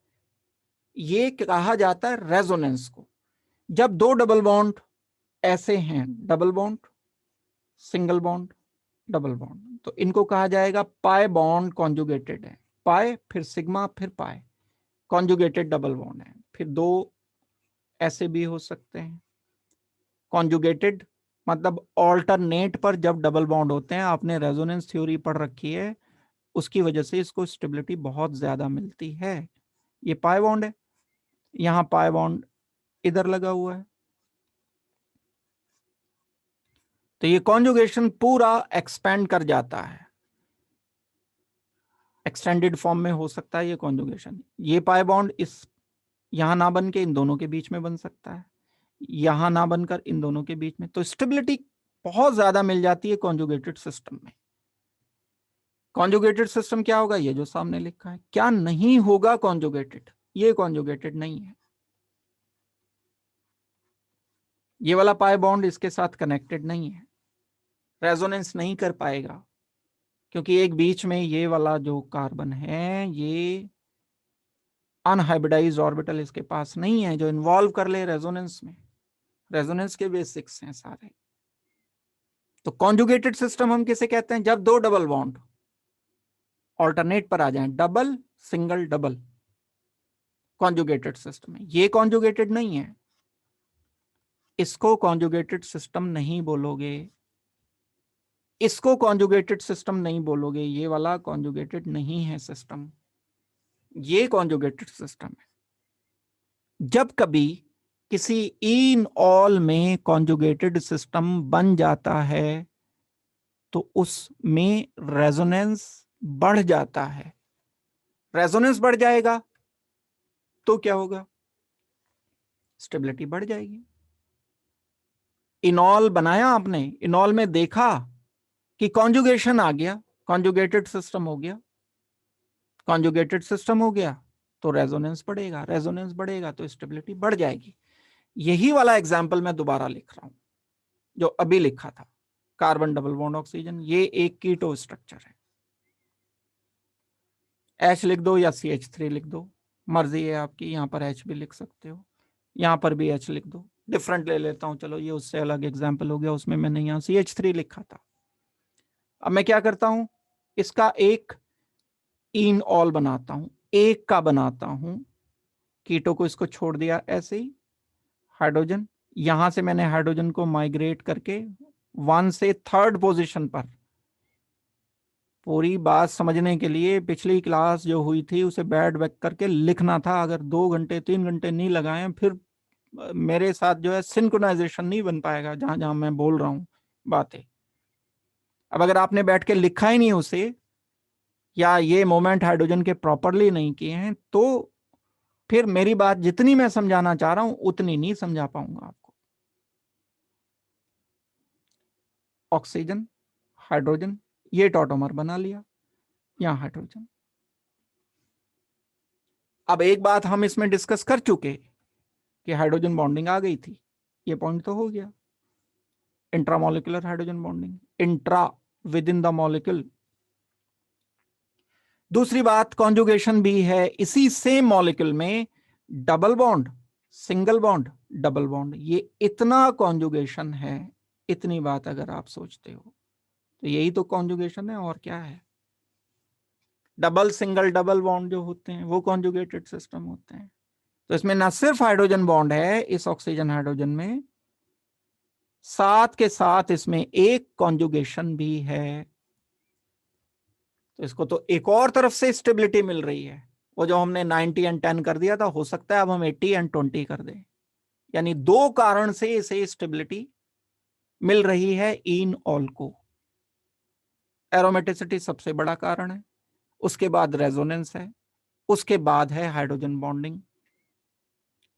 ये कहा जाता है रेजोनेंस को। जब दो डबल बॉन्ड ऐसे हैं, double bond, single bond, double bond, तो इनको कहा जाएगा पाई बॉन्ड कॉन्जुगेटेड है। पाई फिर सिग्मा फिर पाई, कॉन्जुगेटेड डबल बॉन्ड है। फिर दो ऐसे भी हो सकते हैं। कॉन्जुगेटेड मतलब ऑल्टरनेट पर जब डबल बॉन्ड होते हैं, आपने रेजोनेंस थ्योरी पढ़ रखी है, उसकी वजह से इसको स्टेबिलिटी बहुत ज्यादा मिलती है। ये पाई बॉन्ड है, यहां पाई बॉन्ड इधर लगा हुआ है, तो ये कॉन्जुगेशन पूरा एक्सपेंड कर जाता है, एक्सटेंडेड फॉर्म में हो सकता है ये कॉन्जुगेशन। ये पाई बॉन्ड इस यहां ना बन के इन दोनों के बीच में बन सकता है, यहां ना बनकर इन दोनों के बीच में, तो स्टेबिलिटी बहुत ज्यादा मिल जाती है कॉन्जुगेटेड सिस्टम में। कॉन्जुगेटेड सिस्टम क्या होगा, ये जो सामने लिखा है। क्या नहीं होगा कॉन्जुगेटेड, ये कॉन्जुगेटेड नहीं है, ये वाला पाई बॉन्ड इसके साथ कनेक्टेड नहीं है, रेजोनेंस नहीं कर पाएगा, क्योंकि एक बीच में ये वाला जो कार्बन है, ये अनहाइब्रिडाइज्ड ऑर्बिटल इसके पास नहीं है जो इन्वॉल्व कर ले रेजोनेंस में। रेजोनेंस के बेसिक्स हैं सारे। तो कॉन्जुगेटेड सिस्टम हम किसे कहते हैं, जब दो डबल बॉन्ड ऑल्टरनेट पर आ जाएं, double single double, conjugated system है। ये कॉन्जुगेटेड नहीं है, इसको कॉन्जुगेटेड सिस्टम नहीं बोलोगे, इसको कॉन्जुगेटेड सिस्टम नहीं बोलोगे, ये वाला कॉन्जुगेटेड नहीं है सिस्टम, ये कॉन्जुगेटेड सिस्टम है। जब कभी किसी इन ऑल में कॉन्जुगेटेड सिस्टम बन जाता है, तो उसमें रेजोनेंस बढ़ जाता है। रेजोनेंस बढ़ जाएगा तो क्या होगा, स्टेबिलिटी बढ़ जाएगी। इनॉल बनाया आपने, इनॉल में देखा कि कॉन्जुगेशन आ गया, कॉन्जुगेटेड सिस्टम हो गया, कॉन्जुगेटेड सिस्टम हो गया तो रेजोनेंस बढ़ेगा, रेजोनेंस बढ़ेगा तो स्टेबिलिटी बढ़ जाएगी। यही वाला एग्जांपल मैं दोबारा लिख रहा हूं जो अभी लिखा था, कार्बन डबल बॉन्ड ऑक्सीजन, ये एक कीटो स्ट्रक्चर है। H लिख दो या CH3 लिख दो, मर्जी है आपकी, यहां पर H भी लिख सकते हो, यहां पर भी H लिख दो, डिफरेंट ले लेता हूं, चलो ये उससे अलग एग्जाम्पल हो गया, उसमें मैंने यहां CH3 लिखा था। अब मैं क्या करता हूं, इसका एक इन ऑल बनाता हूं, एक का बनाता हूं, कीटो को इसको छोड़ दिया ऐसे ही, हाइड्रोजन, यहां से मैंने हाइड्रोजन को माइग्रेट करके 1 से 3rd पोजीशन पर, पूरी बात समझने के लिए पिछली क्लास जो हुई थी उसे बैठ बैठ करके लिखना था, अगर 2 घंटे 3 घंटे नहीं लगाए फिर मेरे साथ जो है सिंक्रोनाइजेशन नहीं बन पाएगा जहां जहां मैं बोल रहा हूं बातें। अब अगर आपने बैठ के लिखा ही नहीं उसे, या ये मोमेंट हाइड्रोजन के प्रॉपरली नहीं किए हैं, तो फिर मेरी बात जितनी मैं समझाना चाह रहा हूं उतनी नहीं समझा पाऊंगा आपको। ऑक्सीजन, हाइड्रोजन, ये टॉटोमर बना लिया, यहां हाइड्रोजन। अब एक बात हम इसमें डिस्कस कर चुके कि हाइड्रोजन बॉन्डिंग आ गई थी, ये पॉइंट तो हो गया, intramolecular hydrogen bonding, intra with in the molecule. दूसरी बात कॉन्जुगेशन भी है, इसी सेम मॉलिक्यूल में double bond single bond, double bond, ये इतना कॉन्जुगेशन है, इतनी बात अगर आप सोचते हो तो यही तो कॉन्जुगेशन है, और क्या है। डबल सिंगल डबल बॉन्ड जो होते हैं वो कॉन्जुगेटेड सिस्टम होते हैं। तो इसमें ना सिर्फ हाइड्रोजन बॉन्ड है इस ऑक्सीजन हाइड्रोजन में, साथ के साथ इसमें एक कॉन्जुगेशन भी है। तो इसको तो एक और तरफ से स्टेबिलिटी मिल रही है। वो जो हमने 90 एंड 10 कर दिया था, हो सकता है अब हम 80 एंड 20 कर दें। यानी दो कारण से इसे स्टेबिलिटी मिल रही है इन ऑल को। एरोमेटिसिटी सबसे बड़ा कारण है, उसके बाद रेजोनेंस है, उसके बाद है हाइड्रोजन बॉन्डिंग,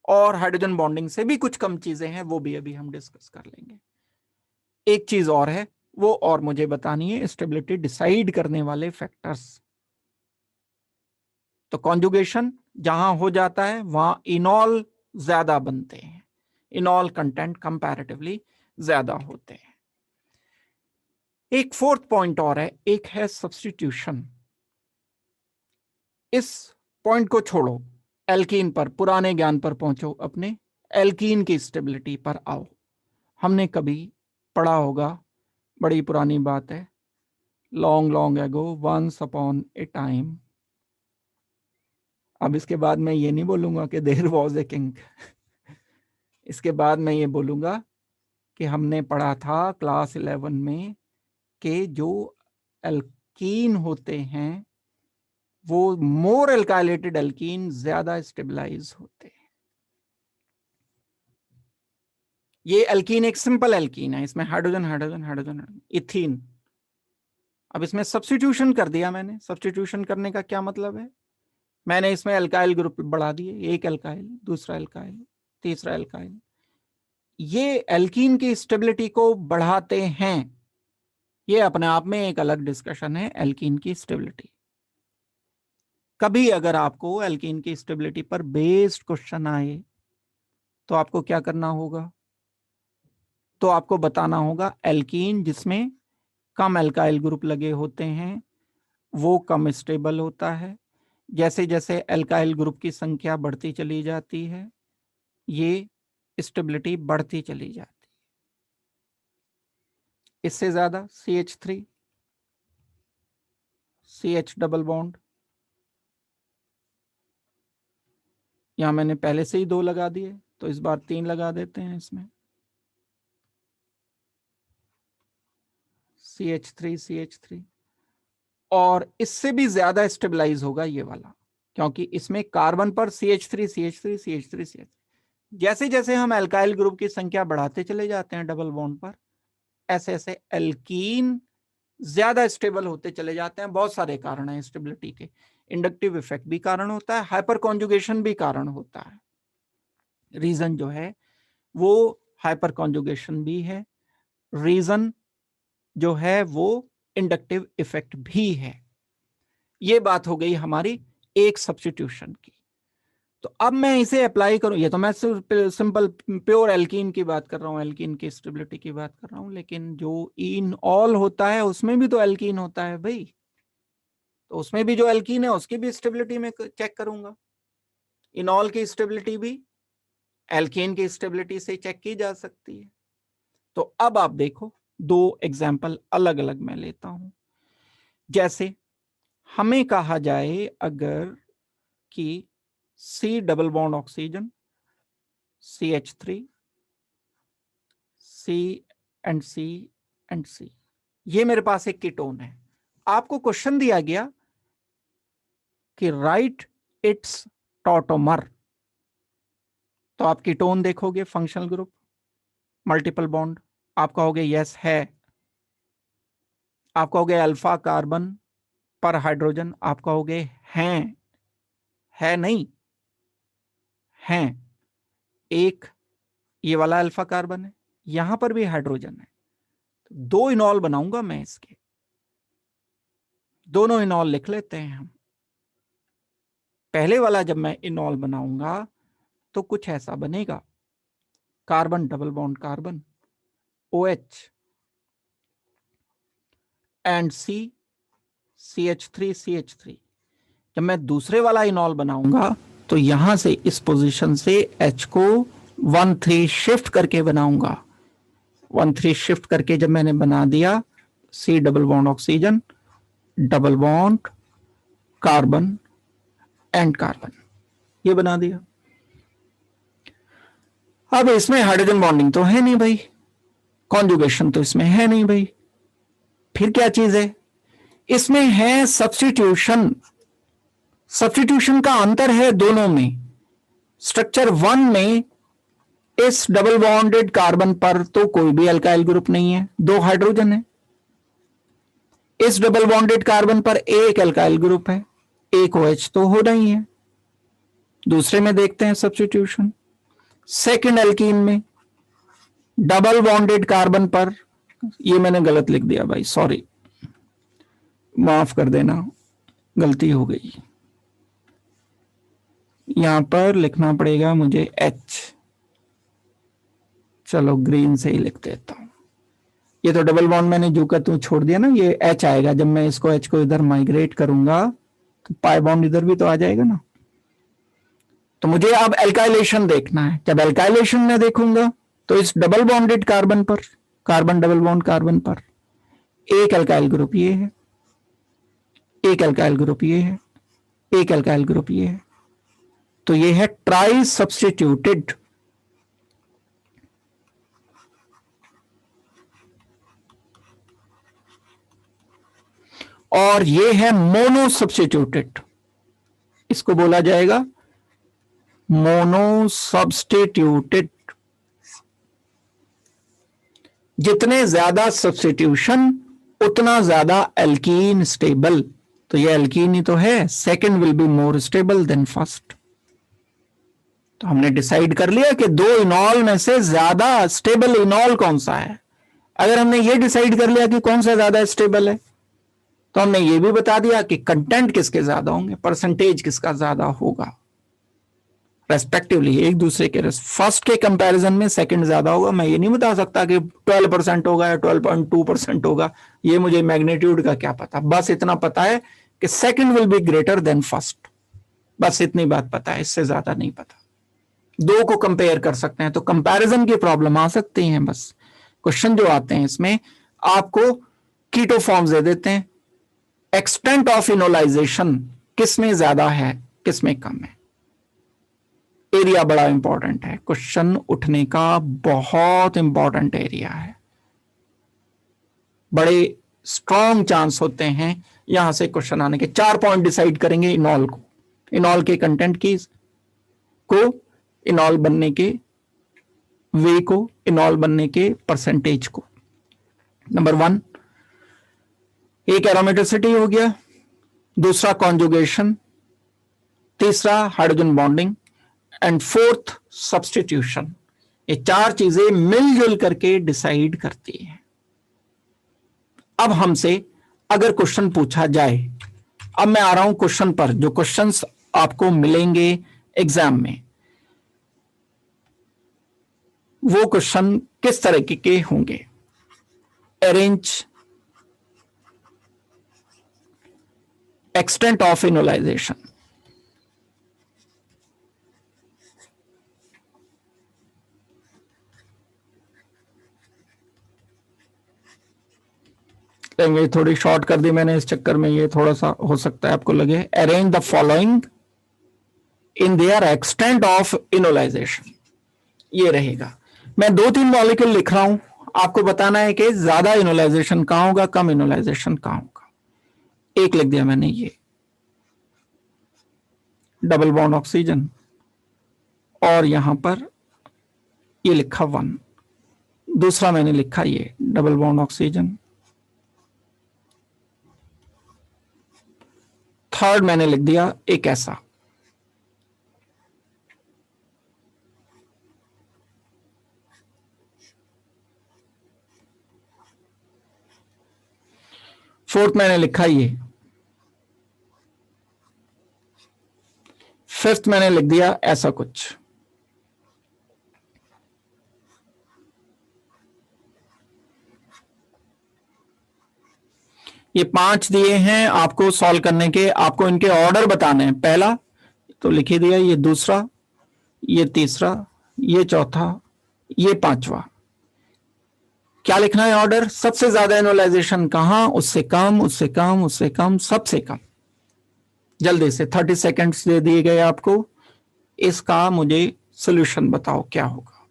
और हाइड्रोजन बॉन्डिंग से भी कुछ कम चीजें हैं, वो भी अभी हम डिस्कस कर लेंगे। एक चीज और है, वो और मुझे बतानी है, स्टेबिलिटी डिसाइड करने वाले फैक्टर्स। तो कॉन्जुगेशन जहां हो जाता है वहां इनॉल ज्यादा बनते हैं, इनॉल कंटेंट कंपैरेटिवली ज्यादा होते हैं। एक फोर्थ पॉइंट और है, एक है सब्स्टिट्यूशन। इस पॉइंट को छोड़ो, एल्कीन पर, पुराने ज्ञान पर पहुंचो, अपने एल्कीन की स्टेबिलिटी पर आओ। हमने कभी पढ़ा होगा, बड़ी पुरानी बात है, long long ago, once upon a time. अब इसके बाद मैं ये नहीं बोलूंगा कि देयर वाज ए किंग। इसके बाद मैं ये बोलूंगा कि हमने पढ़ा था क्लास 11 में कि जो एल्कीन होते हैं वो मोर एल्काइलेटेड एल्कीन ज्यादा स्टेबलाइज होते हैं। ये एल्कीन एक सिंपल एल्कीन है, इसमें हाइड्रोजन हाइड्रोजन हाइड्रोजन इथीन। अब इसमें सब्स्टिट्यूशन कर दिया मैंने। सब्स्टिट्यूशन करने का क्या मतलब है, मैंने इसमें एल्काइल ग्रुप बढ़ा दिए, एक एल्काइल, दूसरा एल्काइल, तीसरा एल्काइल। ये एल्कीन की स्टेबिलिटी को बढ़ाते हैं। ये अपने आप में एक अलग डिस्कशन है, एल्कीन की स्टेबिलिटी। कभी अगर आपको एल्कीन की स्टेबिलिटी पर बेस्ड क्वेश्चन आए तो आपको क्या करना होगा, तो आपको बताना होगा एल्कीन जिसमें कम एल्काइल ग्रुप लगे होते हैं वो कम स्टेबल होता है। जैसे जैसे एल्काइल ग्रुप की संख्या बढ़ती चली जाती है ये स्टेबिलिटी बढ़ती चली जाती है। इससे ज्यादा CH3 CH डबल बॉन्ड, यहां मैंने पहले से ही 2 लगा दिए तो इस बार 3 लगा देते हैं इसमें, CH3 और इससे भी ज्यादा स्टेबलाइज होगा ये वाला, क्योंकि इसमें कार्बन पर CH3 CH3 CH3 CH3। जैसे जैसे हम एल्काइल ग्रुप की संख्या बढ़ाते चले जाते हैं डबल बॉन्ड पर, ऐसे ऐसे एल्कीन ज्यादा स्टेबल होते चले जाते हैं। बहुत सारे कारण हैं स्टेबिलिटी के, इंडक्टिव इफेक्ट भी कारण होता है, हाइपर कॉन्जुगेशन भी कारण होता है। रीजन जो है वो हाइपर कॉन्जुगेशन भी है, रीजन जो है वो इंडक्टिव इफेक्ट भी है। ये बात हो गई हमारी एक सब्स्टिट्यूशन की। तो अब मैं इसे अप्लाई करूं, ये तो मैं सिंपल प्योर एल्कीन की बात कर रहा हूं, एल्कीन की स्टेबिलिटी की बात कर रहा हूं, लेकिन जो इन ऑल होता है उसमें भी तो एल्कीन होता है भाई। तो उसमें भी जो एल्कीन है उसकी भी स्टेबिलिटी में चेक करूंगा। इनॉल की स्टेबिलिटी भी एल्कीन की स्टेबिलिटी से चेक की जा सकती है। तो अब आप देखो, 2 एग्जाम्पल अलग अलग मैं लेता हूं। जैसे हमें कहा जाए अगर कि C double bond oxygen CH3 C and C and C, ये मेरे पास एक कीटोन है। आपको क्वेश्चन दिया गया कि राइट इट्स टॉटोमर, तो आप कीटोन देखोगे, फंक्शनल ग्रुप, मल्टीपल बॉन्ड, आप कहोगे यस है। आप कहोगे अल्फा कार्बन पर हाइड्रोजन, आप कहोगे हैं, है नहीं, हैं। एक ये वाला अल्फा कार्बन है, यहां पर भी हाइड्रोजन है। 2 इनॉल बनाऊंगा मैं इसके, दोनों इनॉल लिख लेते हैं हम। पहले वाला जब मैं इनॉल बनाऊंगा तो कुछ ऐसा बनेगा, carbon double bond carbon OH and CH3 CH3। जब मैं दूसरे वाला इनॉल बनाऊंगा तो यहां से इस पोजीशन से H को 1,3 शिफ्ट करके बनाऊंगा। 1,3 शिफ्ट करके जब मैंने बना दिया, C double bond oxygen, double bond carbon and carbon, ये बना दिया। अब इसमें हाइड्रोजन बॉन्डिंग तो है नहीं भाई, कॉन्जुगेशन तो इसमें है नहीं भाई, फिर क्या चीज है इसमें? है सब्स्टिट्यूशन। सब्स्टिट्यूशन का अंतर है दोनों में। स्ट्रक्चर 1 में इस डबल बॉन्डेड कार्बन पर तो कोई भी अल्काइल ग्रुप नहीं है, 2 हाइड्रोजन है। इस डबल बॉन्डेड कार्बन पर एक अल्काइल ग्रुप है, एक OH तो होना ही है। दूसरे में देखते हैं सब्स्टिट्यूशन। सेकंड एल्कीन में डबल बॉन्डेड कार्बन पर, ये मैंने गलत लिख दिया भाई, सॉरी, माफ कर देना, गलती हो गई। यहां पर लिखना पड़ेगा मुझे H, चलो ग्रीन से ही लिख देता हूं। ये तो डबल बॉन्ड मैंने जो का तू छोड़ दिया ना, ये H आएगा। जब मैं इसको H को इधर माइग्रेट करूंगा तो पाई बॉन्ड इधर भी तो आ जाएगा ना। तो मुझे अब एल्काइलेशन देखना है। जब एल्काइलेशन में देखूंगा तो इस डबल बॉन्डेड कार्बन पर, कार्बन डबल बॉन्ड कार्बन पर एक अल्काइल ग्रुप ये है, एक अल्काइल ग्रुप ये है, एक अल्काइल ग्रुप ये है, तो ये है ट्राई सब्स्टिट्यूटेड। और ये है मोनो सब्स्टिट्यूटेड, इसको बोला जाएगा मोनो सब्स्टिट्यूटेड। जितने ज्यादा सब्स्टिट्यूशन उतना ज्यादा एल्कीन स्टेबल। तो ये एल्कीन ही तो है, second will be more stable then first. तो हमने डिसाइड कर लिया कि 2 इनॉल में से ज्यादा स्टेबल इनॉल कौन सा है। अगर हमने ये डिसाइड कर लिया कि कौन सा ज्यादा स्टेबल है, तो हमने ये भी बता दिया कि कंटेंट किसके ज्यादा होंगे, परसेंटेज किसका ज्यादा होगा, रेस्पेक्टिवली एक दूसरे के। फर्स्ट के कंपैरिजन में सेकंड ज्यादा होगा। मैं ये नहीं बता सकता कि 12% होगा या 12.2% होगा, ये मुझे मैग्नीट्यूड का क्या पता। बस इतना पता है कि second will be greater than first, बस इतनी बात पता है, इससे ज्यादा नहीं पता। 2 को कंपेयर कर सकते हैं तो कंपैरिजन की प्रॉब्लम आ सकती है। बस क्वेश्चन जो आते हैं इसमें आपको कीटो फॉर्म्स दे देते हैं, एक्सटेंट ऑफ इनोलाइजेशन किसमें ज्यादा है किसमें कम है। एरिया बड़ा इंपॉर्टेंट है, क्वेश्चन उठने का बहुत इंपॉर्टेंट एरिया है। बड़े स्ट्रॉन्ग चांस होते हैं यहां से क्वेश्चन आने के। 4 पॉइंट डिसाइड करेंगे इनॉल को, इनॉल के कंटेंट की को, इनॉल बनने के वे को, इनॉल बनने के परसेंटेज को। नंबर 1 एक एरोमेटिसिटी हो गया, दूसरा कॉन्जुगेशन, तीसरा hydrogen bonding and fourth substitution. ये 4 चीजें मिलजुल करके डिसाइड करती हैं। अब हमसे अगर क्वेश्चन पूछा जाए, अब मैं आ रहा हूं क्वेश्चन पर, जो क्वेश्चंस आपको मिलेंगे एग्जाम में, वो क्वेश्चन किस तरह के होंगे। अरेंज एक्सटेंट ऑफ इनोलाइजेशन, ये थोड़ी शॉर्ट कर दी मैंने इस चक्कर में, ये थोड़ा सा हो सकता है आपको लगे। Arrange the following in their extent of enolisation, ये रहेगा। मैं 2-3 मॉलिक्यूल लिख रहा हूं, आपको बताना है कि ज्यादा इनोलाइजेशन कहां होगा, कम इनोलाइजेशन कहां होगा। एक लिख दिया मैंने, ये डबल बॉन्ड ऑक्सीजन, और यहां पर ये लिखा 1। दूसरा मैंने लिखा ये डबल बॉन्ड ऑक्सीजन। थर्ड मैंने लिख दिया एक ऐसा। फोर्थ मैंने लिखा ये। फिफ्थ मैंने लिख दिया ऐसा कुछ। ये 5 दिए हैं आपको सॉल्व करने के, आपको इनके ऑर्डर बताने हैं। पहला तो लिख दिया, ये दूसरा, ये तीसरा, ये चौथा, ये पांचवा। क्या लिखना है ऑर्डर? सबसे ज्यादा एनोलाइजेशन कहां, उससे कम, उससे कम, उससे कम, सबसे कम। जल्दी से 30 सेकेंड्स दे दिए गए आपको, इसका मुझे सॉल्यूशन बताओ क्या होगा।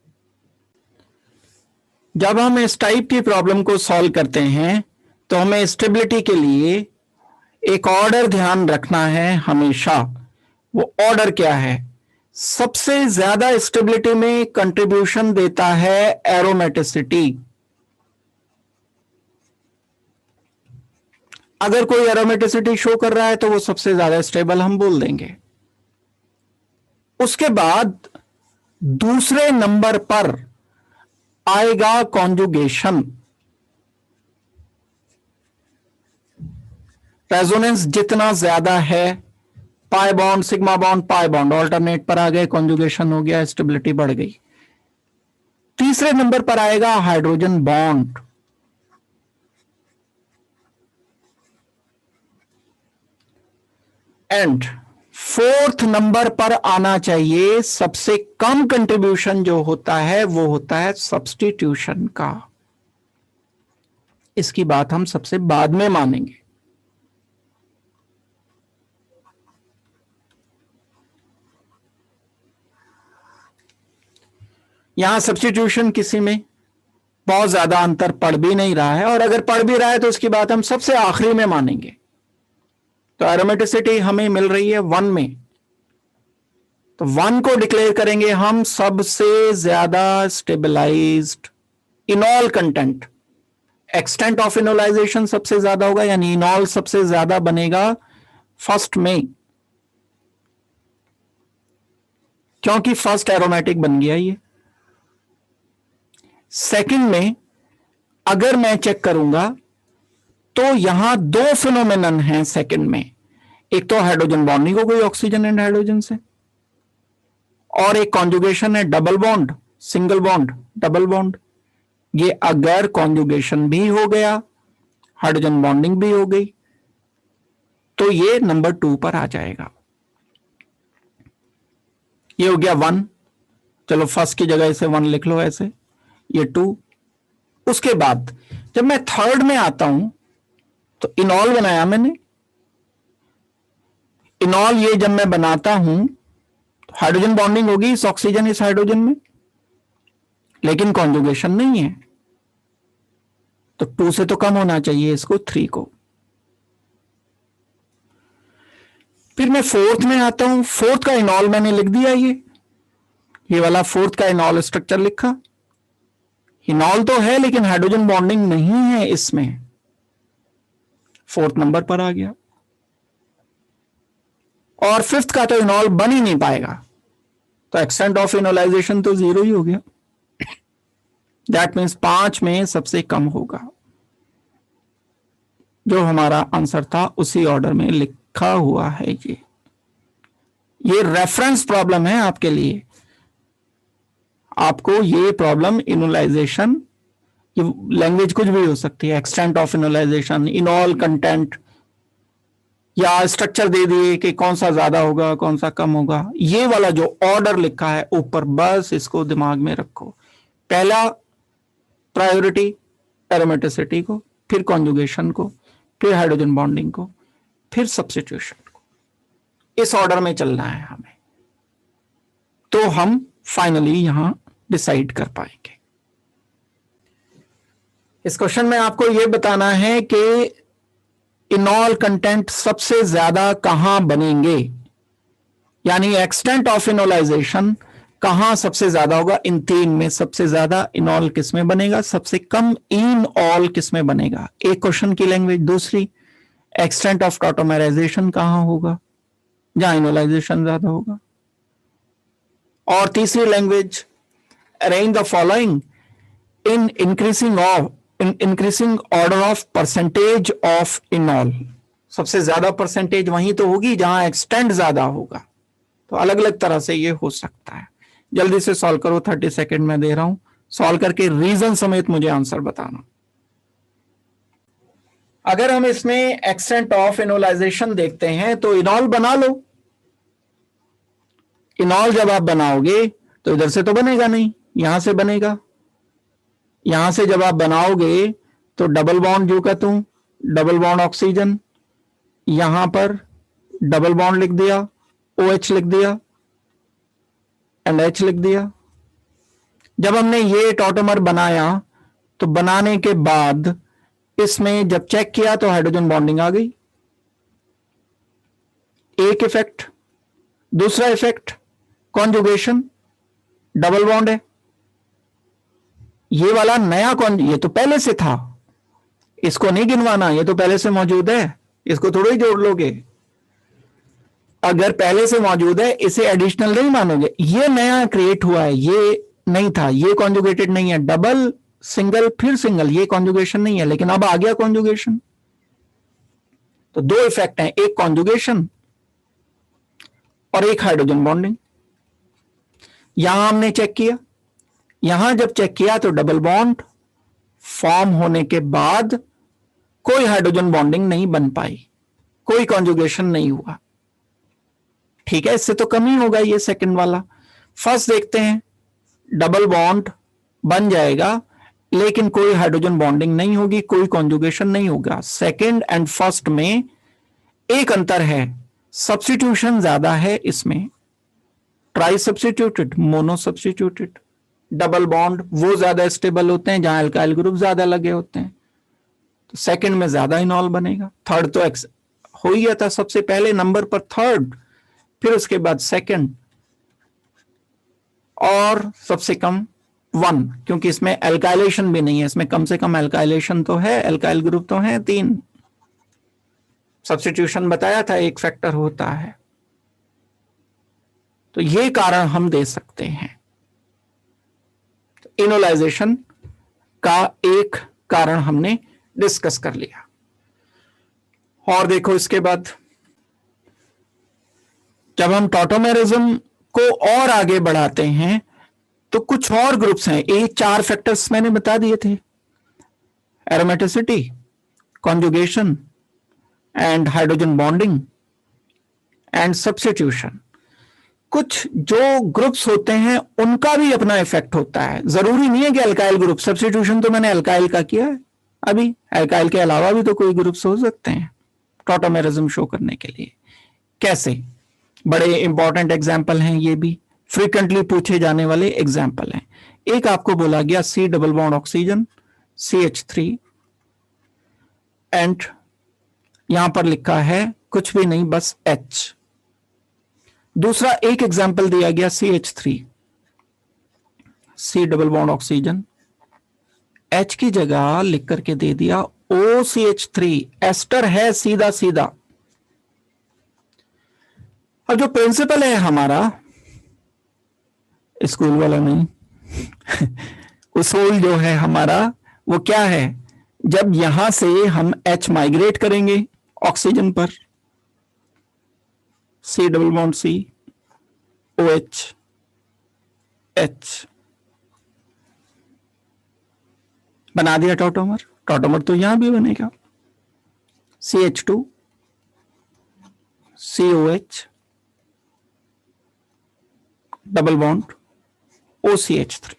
जब हम इस टाइप की प्रॉब्लम को सॉल्व करते हैं तो हमें स्टेबिलिटी के लिए एक ऑर्डर ध्यान रखना है हमेशा। वो ऑर्डर क्या है? सबसे ज्यादा स्टेबिलिटी में कंट्रीब्यूशन देता है एरोमेटिसिटी। अगर कोई एरोमेटिसिटी शो कर रहा है तो वो सबसे ज्यादा स्टेबल हम बोल देंगे। उसके बाद दूसरे नंबर पर आएगा कॉन्जुगेशन। रेजोनेंस जितना ज्यादा है, pi bond, sigma bond, pi bond alternate पर आ गए, कॉन्जुगेशन हो गया, स्टेबिलिटी बढ़ गई। तीसरे नंबर पर आएगा hydrogen bond. And fourth number पर आना चाहिए सबसे कम कंट्रीब्यूशन जो होता है, वो होता है सब्स्टिट्यूशन का। इसकी बात हम सबसे बाद में मानेंगे। यहां सब्स्टिट्यूशन किसी में बहुत ज्यादा अंतर पड़ भी नहीं रहा है, और अगर पड़ भी रहा है तो उसकी बात हम सबसे आखिरी में मानेंगे। तो एरोमेटिसिटी हमें मिल रही है 1 में, तो 1 को डिक्लेयर करेंगे हम सबसे ज्यादा stabilised enol content. Extent of enolisation सबसे ज्यादा होगा, यानी इनॉल सबसे ज्यादा बनेगा फर्स्ट में, क्योंकि फर्स्ट एरोमेटिक बन गया ये। सेकंड में अगर मैं चेक करूंगा तो यहां दो फिनोमेनन हैं सेकंड में। एक तो हाइड्रोजन बॉन्डिंग हो गई ऑक्सीजन एंड हाइड्रोजन से, और एक कॉन्जुगेशन है double bond, single bond, double bond. ये अगर कॉन्जुगेशन भी हो गया, हाइड्रोजन बॉन्डिंग भी हो गई, तो ये नंबर 2 पर आ जाएगा। ये हो गया 1, चलो फर्स्ट की जगह इसे 1 लिख लो ऐसे, ये 2। उसके बाद जब मैं थर्ड में आता हूं तो इनॉल बनाया मैंने। इनॉल ये जब मैं बनाता हूं तो हाइड्रोजन बॉन्डिंग होगी इस ऑक्सीजन इस हाइड्रोजन में, लेकिन कॉन्जुगेशन नहीं है, तो 2 से तो कम होना चाहिए इसको, 3 को। फिर मैं फोर्थ में आता हूं, फोर्थ का इनॉल मैंने लिख दिया, ये वाला फोर्थ का इनॉल स्ट्रक्चर लिखा। इनॉल तो है लेकिन हाइड्रोजन बॉन्डिंग नहीं है इसमें, फोर्थ नंबर पर आ गया। और फिफ्थ का तो इनॉल बन ही नहीं पाएगा, तो एक्सटेंट ऑफ इनोलाइजेशन तो 0 ही हो गया। दैट मीन्स 5 में सबसे कम होगा। जो हमारा आंसर था उसी ऑर्डर में लिखा हुआ है। ये रेफरेंस प्रॉब्लम है आपके लिए। आपको ये प्रॉब्लम इनोलाइजेशन, लैंग्वेज कुछ भी हो सकती है, एक्सटेंट ऑफ इनोलाइजेशन, इनॉल कंटेंट, या स्ट्रक्चर दे दिए कि कौन सा ज्यादा होगा कौन सा कम होगा, ये वाला जो ऑर्डर लिखा है ऊपर, बस इसको दिमाग में रखो। पहला प्रायोरिटी एरोमेटिसिटी को, फिर कॉन्जुगेशन को, फिर हाइड्रोजन बॉन्डिंग को, फिर सब्स्टिट्यूशन को। इस ऑर्डर में चलना है हमें, तो हम फाइनली यहां डिसाइड कर पाएंगे। इस क्वेश्चन में आपको यह बताना है कि इनॉल कंटेंट सबसे ज्यादा कहां बनेंगे, यानी एक्सटेंट ऑफ इनोलाइजेशन कहां सबसे ज्यादा होगा। इन 3 में सबसे ज्यादा इनॉल किस में बनेगा, सबसे कम इनऑल किस में बनेगा। एक क्वेश्चन की लैंग्वेज। दूसरी, एक्सटेंट ऑफ टॉटोमराइजेशन कहां होगा, जहां इनोलाइजेशन ज्यादा होगा। और तीसरी language, arrange the following in increasing order of percentage of इनॉल। सबसे ज्यादा परसेंटेज वहीं तो होगी जहां एक्सटेंट ज्यादा होगा। तो अलग अलग तरह से ये हो सकता है। जल्दी से सॉल्व करो, 30 सेकेंड में दे रहा हूं, सॉल्व करके रीजन समेत मुझे आंसर बताना। अगर हम इसमें एक्सटेंट ऑफ इनोलाइजेशन देखते हैं तो इनॉल बना लो, इनॉल जब आप बनाओगे तो इधर से तो बनेगा नहीं, यहां से बनेगा। यहां से जब आप बनाओगे तो डबल बॉन्ड जो का तू, डबल बॉन्ड ऑक्सीजन, यहां पर डबल बॉन्ड लिख दिया, OH लिख दिया एंड H लिख दिया। जब हमने ये टॉटोमर बनाया तो बनाने के बाद इसमें जब चेक किया तो हाइड्रोजन बॉन्डिंग आ गई। एक इफेक्ट। दूसरा इफेक्ट कॉन्जुगेशन, डबल बॉन्ड है। ये वाला नया ये तो पहले से था, इसको नहीं गिनवाना, ये तो पहले से मौजूद है, इसको थोड़ा ही जोड़ लोगे। अगर पहले से मौजूद है इसे एडिशनल नहीं मानोगे। ये नया क्रिएट हुआ है, ये नहीं था, ये कॉन्जुगेटेड नहीं है। डबल, सिंगल, फिर सिंगल, ये कॉन्जुगेशन नहीं है, लेकिन अब आ गया कॉन्जुगेशन। तो दो इफेक्ट हैं, एक कॉन्जुगेशन और एक हाइड्रोजन बॉन्डिंग। यहां हमने चेक किया, यहां जब चेक किया तो डबल बॉन्ड फॉर्म होने के बाद कोई हाइड्रोजन बॉन्डिंग नहीं बन पाई, कोई कॉन्जुगेशन नहीं हुआ। ठीक है, इससे तो कम ही होगा ये सेकंड वाला। फर्स्ट देखते हैं, डबल बॉन्ड बन जाएगा लेकिन कोई हाइड्रोजन बॉन्डिंग नहीं होगी, कोई कॉन्जुगेशन नहीं होगा। सेकंड एंड फर्स्ट में एक अंतर है, सब्स्टिट्यूशन ज्यादा है इसमें, try substituted, mono substituted. Double bond वो ज्यादा स्टेबल होते हैं जहां अल्काइल ग्रुप ज्यादा लगे होते हैं, तो सेकंड में ज्यादा इनॉल बनेगा। थर्ड तो हो ही गया था, सबसे पहले नंबर पर थर्ड, फिर उसके बाद सेकंड, और सबसे कम 1, क्योंकि इसमें एल्काइलेशन भी नहीं है। इसमें कम से कम एल्काइलेशन तो है, एल्काइल ग्रुप तो है 3। सब्स्टिट्यूशन बताया था एक फैक्टर होता है। तो ये कारण हम दे सकते हैं, इनोलाइजेशन का एक कारण हमने डिस्कस कर लिया। और देखो इसके बाद जब हम टॉटोमेरिज्म को और आगे बढ़ाते हैं तो कुछ और ग्रुप्स हैं। ये 4 फैक्टर्स मैंने बता दिए थे, aromaticity, conjugation and hydrogen bonding and substitution. कुछ जो ग्रुप्स होते हैं उनका भी अपना इफेक्ट होता है, जरूरी नहीं है कि अल्काइल ग्रुप। सब्स्टिट्यूशन तो मैंने अल्काइल का किया है अभी, अल्काइल के अलावा भी तो कोई ग्रुप्स हो सकते हैं टॉटोमेरिज्म शो करने के लिए। कैसे? बड़े इंपॉर्टेंट एग्जाम्पल हैं, ये भी फ्रीक्वेंटली पूछे जाने वाले एग्जाम्पल हैं। एक आपको बोला गया C double bond oxygen CH3 and यहां पर लिखा है कुछ भी नहीं, बस H। दूसरा एक एग्जाम्पल दिया गया CH3, C double bond oxygen, H की जगह लिख करके दे दिया OCH3, एस्टर है सीधा सीधा। अब जो प्रिंसिपल है हमारा, स्कूल वाला नहीं उसूल जो है हमारा वो क्या है, जब यहां से हम H माइग्रेट करेंगे ऑक्सीजन पर, C double bond C, OH, H, बना दिया टॉटोमर। टॉटोमर तो यहां भी बनेगा, CH2, COH, double bond OCH3।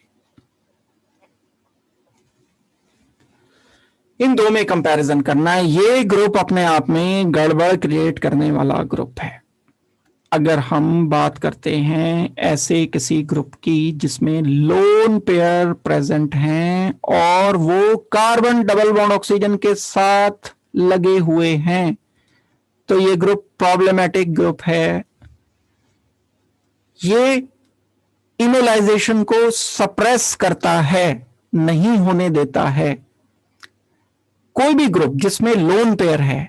इन दो में कंपैरिजन करना है। ये ग्रुप अपने आप में गड़बड़ क्रिएट करने वाला ग्रुप है। अगर हम बात करते हैं ऐसे किसी ग्रुप की जिसमें लोन पेयर प्रेजेंट हैं और वो कार्बन डबल बॉन्ड ऑक्सीजन के साथ लगे हुए हैं, तो ये ग्रुप प्रॉब्लमेटिक ग्रुप है। ये इनोलाइजेशन को सप्रेस करता है, नहीं होने देता है। कोई भी ग्रुप जिसमें लोन पेयर है,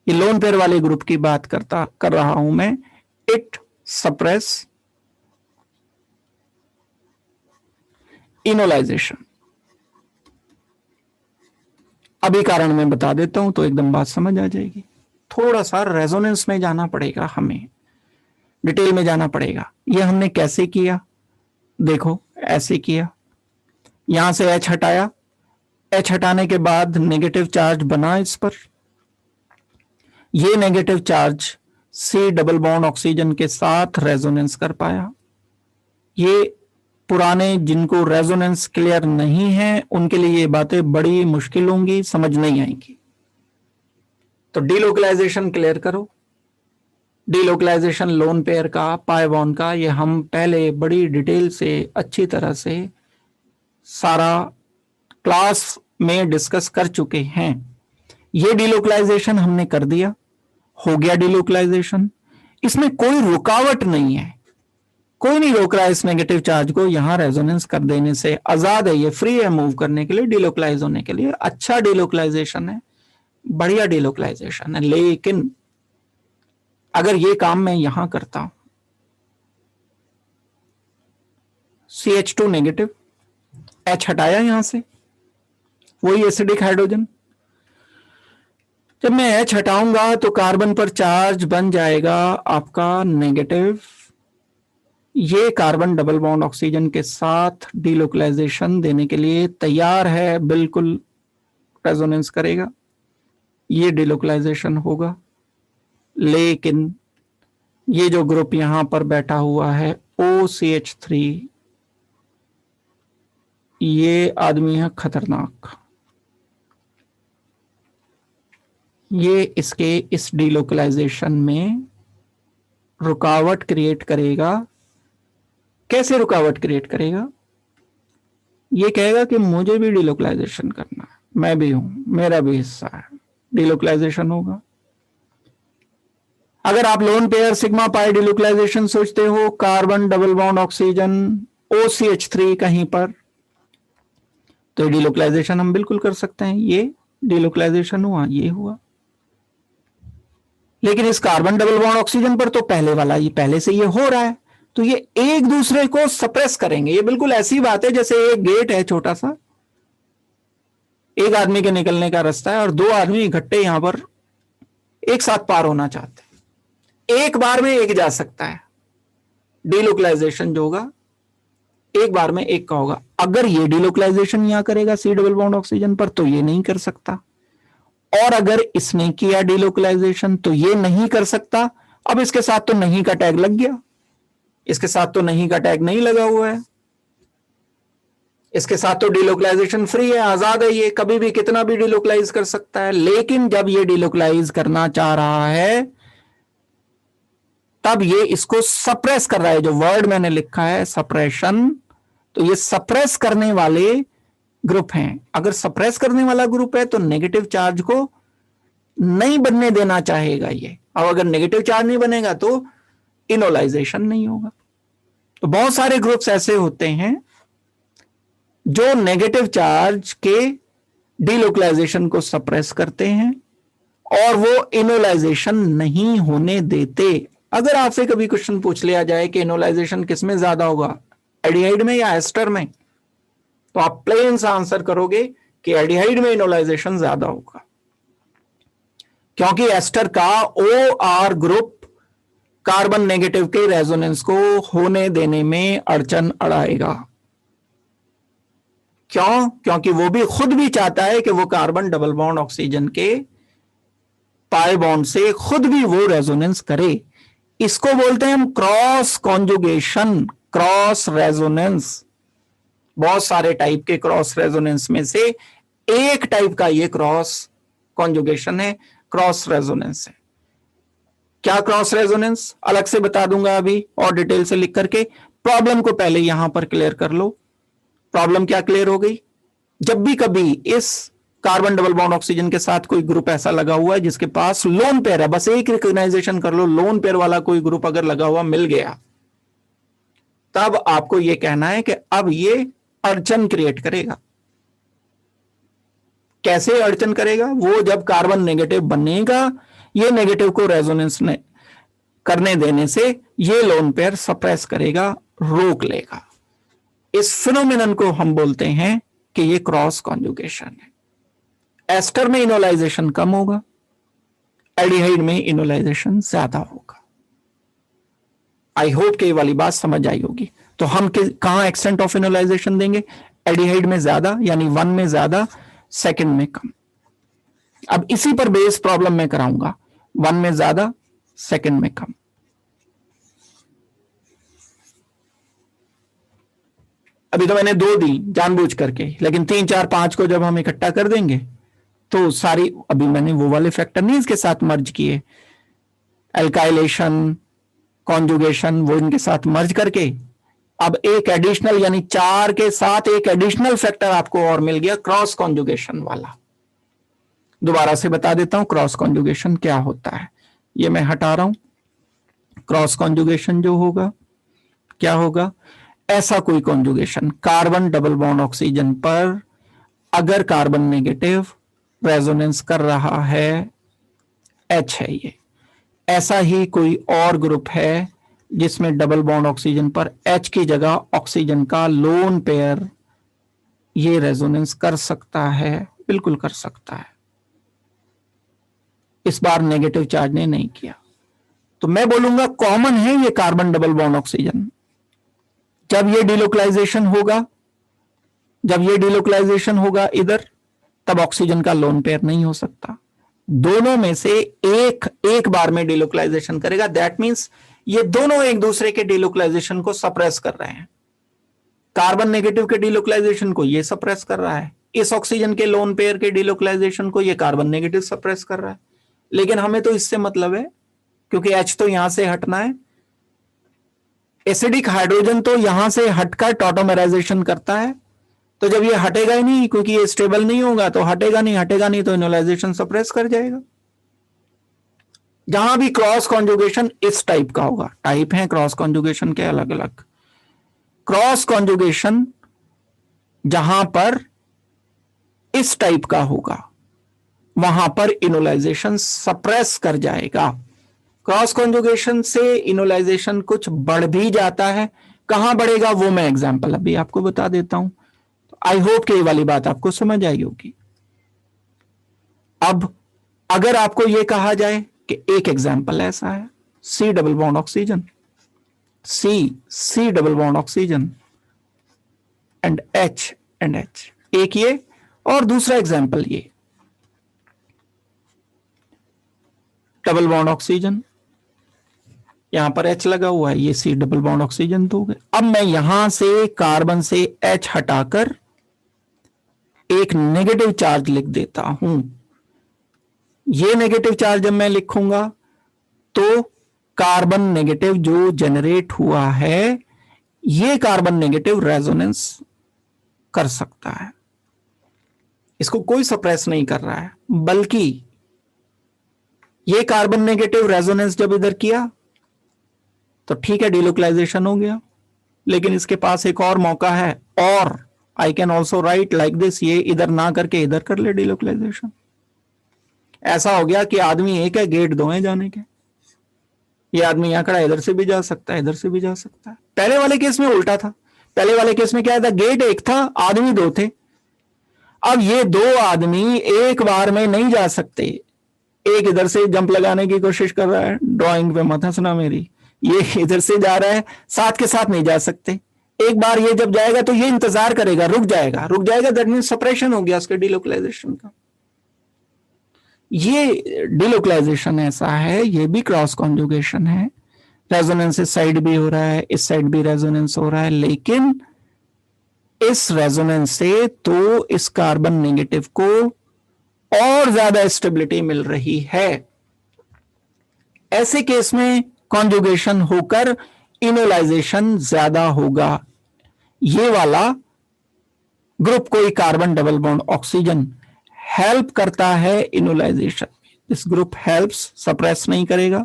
ये लोन पेयर वाले ग्रुप की बात कर रहा हूं मैं, इट सप्रेस इनोलाइजेशन। अभी कारण मैं बता देता हूं तो एकदम बात समझ आ जाएगी। थोड़ा सा रेजोनेंस में जाना पड़ेगा, हमें डिटेल में जाना पड़ेगा। ये हमने कैसे किया, देखो ऐसे किया, यहां से H हटाया, H हटाने के बाद नेगेटिव चार्ज बना इस पर, ये negative charge C double bond oxygen के साथ रेजोनेंस कर पाया, ये पुराने जिनको रेजोनेंस क्लियर नहीं है उनके लिए ये बातें बड़ी मुश्किल होंगी, समझ नहीं आएंगी। तो डीलोकलाइजेशन क्लियर करो। डीलोकलाइजेशन लोन पेयर का, पाई बॉन्ड का, ये हम पहले बड़ी डिटेल से अच्छी तरह से सारा क्लास में डिस्कस कर चुके हैं। ये डीलोकलाइजेशन हमने कर दिया, हो गया डीलोकलाइजेशन। इसमें कोई रुकावट नहीं है, कोई नहीं रोक रहा है इस नेगेटिव चार्ज को यहां रेजोनेंस कर देने से। आजाद है, ये फ्री है मूव करने के लिए, डीलोकलाइज होने के लिए। अच्छा डीलोकलाइजेशन है, बढ़िया डीलोकलाइजेशन है। लेकिन अगर ये काम मैं यहां करता हूं, CH2 नेगेटिव, H हटाया यहां से, वही एसिडिक हाइड्रोजन, जब मैं H हटाऊंगा तो कार्बन पर चार्ज बन जाएगा आपका नेगेटिव। ये कार्बन डबल बॉन्ड ऑक्सीजन के साथ डीलोकलाइजेशन देने के लिए तैयार है, बिल्कुल रेजोनेंस करेगा, ये डीलोकलाइजेशन होगा। लेकिन ये जो ग्रुप यहां पर बैठा हुआ है OCH3, ये आदमी है खतरनाक। ये इसके इस डीलोकलाइजेशन में रुकावट क्रिएट करेगा। कैसे रुकावट क्रिएट करेगा? ये कहेगा कि मुझे भी डीलोकलाइजेशन करना है, मैं भी हूं, मेरा भी हिस्सा है, डीलोकलाइजेशन होगा। अगर आप lone pair sigma pi delocalisation सोचते हो, carbon double bond oxygen OCH3 कहीं पर, तो डीलोकलाइजेशन हम बिल्कुल कर सकते हैं। ये डीलोकलाइजेशन हुआ, ये हुआ। लेकिन इस कार्बन डबल बॉन्ड ऑक्सीजन पर तो पहले वाला ये पहले से ये हो रहा है, तो ये एक दूसरे को सप्रेस करेंगे। ये बिल्कुल ऐसी बात है जैसे एक गेट है छोटा सा, एक आदमी के निकलने का रास्ता है और दो आदमी इकट्ठे यहां पर एक साथ पार होना चाहते हैं। एक बार में एक जा सकता है, डीलोकलाइजेशन जो होगा एक बार में एक का होगा। अगर ये डीलोकलाइजेशन यहां करेगा C डबल बॉन्ड ऑक्सीजन पर, तो ये नहीं कर सकता। और अगर इसने किया डीलोकलाइजेशन तो ये नहीं कर सकता। अब इसके साथ तो नहीं का टैग लग गया, इसके साथ तो नहीं का टैग नहीं लगा हुआ है, इसके साथ तो डीलोकलाइजेशन फ्री है, आजाद है, ये कभी भी कितना भी डीलोकलाइज कर सकता है। लेकिन जब ये डीलोकलाइज करना चाह रहा है तब ये इसको सप्रेस कर रहा है। जो वर्ड मैंने लिखा है सप्रेशन, तो ये सप्रेस करने वाले ग्रुप हैं। अगर सप्रेस करने वाला ग्रुप है तो नेगेटिव चार्ज को नहीं बनने देना चाहेगा ये। और अगर नेगेटिव चार्ज नहीं बनेगा तो इनोलाइजेशन नहीं होगा। तो बहुत सारे ग्रुप्स ऐसे होते हैं जो नेगेटिव चार्ज के डीलोकलाइजेशन को सप्रेस करते हैं और वो इनोलाइजेशन नहीं होने देते। अगर आपसे कभी क्वेश्चन पूछ लिया जाए कि इनोलाइजेशन किसमें ज्यादा होगा, एल्डिहाइड में या एस्टर में, तो आप प्लेन सा आंसर करोगे कि एल्डिहाइड में इनोलाइजेशन ज्यादा होगा, क्योंकि एस्टर का OR ग्रुप कार्बन नेगेटिव के रेजोनेंस को होने देने में अड़चन अड़ाएगा। क्यों? क्योंकि वो भी खुद भी चाहता है कि वो कार्बन डबल बॉन्ड ऑक्सीजन के पाई बॉन्ड से खुद भी वो रेजोनेंस करे। इसको बोलते हैं हम क्रॉस कॉन्जुगेशन, क्रॉस रेजोनेंस। बहुत सारे टाइप के क्रॉस रेजोनेंस में से एक टाइप का ये क्रॉस कॉन्जुगेशन है, क्रॉस रेजोनेंस है। क्या क्रॉस रेजोनेंस अलग से बता दूंगा अभी और डिटेल से लिख करके। प्रॉब्लम को पहले यहां पर क्लियर कर लो। प्रॉब्लम क्या क्लियर हो गई? जब भी कभी इस कार्बन डबल बॉन्ड ऑक्सीजन के साथ कोई ग्रुप ऐसा लगा हुआ है जिसके पास लोन पेयर है, बस एक रिकॉग्नाइजेशन कर लो, लोन पेयर वाला कोई ग्रुप अगर लगा हुआ मिल गया, तब आपको यह कहना है कि अब ये अड़चन क्रिएट करेगा। कैसे अड़चन करेगा? वो जब कार्बन नेगेटिव बनेगा, ये नेगेटिव को रेजोनेंस करने देने से ये लोन पेयर सप्रेस करेगा, रोक लेगा। इस फिनोमिनन को हम बोलते हैं कि ये क्रॉस कॉन्जुगेशन है। एस्टर में इनोलाइजेशन कम होगा, एल्डिहाइड में इनोलाइजेशन ज्यादा होगा। आई होप कि ये वाली बात समझ आई होगी। तो हम कहां एक्सटेंट ऑफ इनोलाइजेशन देंगे? एल्डिहाइड में ज्यादा, यानी 1 में ज्यादा, सेकंड में कम। अब इसी पर बेस प्रॉब्लम में कराऊंगा, 1 में ज्यादा, सेकंड में कम। अभी तो मैंने 2 दी जानबूझ करके, लेकिन 3 4 5 को जब हम इकट्ठा कर देंगे तो सारी, अभी मैंने वो वाले फैक्टर नहीं इसके साथ मर्ज किए, एल्काइलेशन, कॉन्जुगेशन, वो इनके साथ मर्ज करके अब एक एडिशनल, यानी 4 के साथ एक एडिशनल फैक्टर आपको और मिल गया, क्रॉस कॉन्जुगेशन वाला। दोबारा से बता देता हूं क्रॉस कॉन्जुगेशन क्या होता है। ये मैं हटा रहा हूं। क्रॉस कॉन्जुगेशन जो होगा, क्या होगा, ऐसा कोई conjugation, carbon double bond oxygen पर अगर कार्बन नेगेटिव रेजोनेंस कर रहा है, H है ये, ऐसा ही कोई और ग्रुप है जिसमें डबल बॉन्ड ऑक्सीजन पर H की जगह ऑक्सीजन का लोन पेयर ये रेजोनेंस कर सकता है, बिल्कुल कर सकता है। इस बार नेगेटिव चार्ज ने नहीं किया, तो मैं बोलूंगा कॉमन है ये कार्बन डबल बॉन्ड ऑक्सीजन। जब ये डिलोकलाइजेशन होगा, जब ये डिलोकलाइजेशन होगा इधर, तब ऑक्सीजन का लोन पेयर नहीं हो सकता। दोनों में से एक बार में डिलोकलाइजेशन करेगा। दैट मींस ये दोनों एक दूसरे के डिलोकलाइजेशन को सप्रेस कर रहे हैं। कार्बन नेगेटिव के डिलोकलाइजेशन को ये सप्रेस कर रहा है, इस ऑक्सीजन के लोन पेयर के डिलोकलाइजेशन को ये कार्बन नेगेटिव सप्रेस कर रहा है। लेकिन हमें तो इससे मतलब है, क्योंकि H तो यहां से हटना है। एसिडिक हाइड्रोजन तो यहां से हटकर टॉटोमेराइजेशन करता है, तो जब ये हटेगा ही नहीं, क्योंकि ये स्टेबल नहीं होगा, तो हटेगा नहीं तो इनोलाइजेशन सप्रेस कर जाएगा। जहां भी क्रॉस कॉन्जुगेशन इस टाइप का होगा, टाइप है क्रॉस कॉन्जुगेशन के अलग अलग, क्रॉस कॉन्जुगेशन जहां पर इस टाइप का होगा वहां पर इनोलाइजेशन सप्रेस कर जाएगा। क्रॉस कॉन्जुगेशन से इनोलाइजेशन कुछ बढ़ भी जाता है, कहां बढ़ेगा वो मैं एग्जांपल अभी आपको बता देता हूं। आई होप कि ये वाली बात आपको समझ आई होगी। अब अगर आपको ये कहा जाए कि एक एग्जांपल ऐसा है, C double bond oxygen, C double bond oxygen and H, एक ये, और दूसरा एग्जांपल ये डबल बॉन्ड ऑक्सीजन, यहां पर H लगा हुआ है, ये C डबल बॉन्ड ऑक्सीजन तो हो गए। अब मैं यहां से कार्बन से H हटाकर एक नेगेटिव चार्ज लिख देता हूं। ये नेगेटिव चार्ज जब मैं लिखूंगा तो कार्बन नेगेटिव जो जनरेट हुआ है, ये कार्बन नेगेटिव रेजोनेंस कर सकता है, इसको कोई सप्रेस नहीं कर रहा है, बल्कि ये कार्बन नेगेटिव रेजोनेंस जब इधर किया तो ठीक है डिलोकलाइजेशन हो गया, लेकिन इसके पास एक और मौका है, और I can also right like this, ये इधर ना करके इधर कर ले डिलोकलाइजेशन। ऐसा हो गया कि आदमी एक है, गेट 2 है जाने के। ये आदमी यहां खड़ा इधर से भी जा सकता है, इधर से भी जा सकता है। पहले वाले केस में उल्टा था, पहले वाले केस में क्या था, गेट 1 था, आदमी 2 थे। अब ये 2 आदमी एक बार में नहीं जा सकते। एक इधर से जंप लगाने की कोशिश कर रहा है, ड्राइंग पे मत हंसना मेरी, ये इधर से जा रहा है, साथ के साथ नहीं जा सकते। एक बार ये जब जाएगा तो ये इंतजार करेगा, रुक जाएगा, दैट मींस सप्रेशन हो गया उसके डिलोकलाइजेशन का। ये डिलोकलाइजेशन ऐसा है, ये भी क्रॉस कॉन्जुगेशन है, रेजोनेंस इस साइड भी हो रहा है, इस साइड भी रेजोनेंस हो रहा है, लेकिन इस रेजोनेंस से तो इस कार्बन नेगेटिव को और ज्यादा स्टेबिलिटी मिल रही है। ऐसे केस में कॉन्जुगेशन होकर इनोलाइजेशन ज्यादा होगा। ये वाला ग्रुप कोई carbon double bond oxygen help करता है इनोलाइजेशन में, दिस ग्रुप हेल्प्स, सप्रेस नहीं करेगा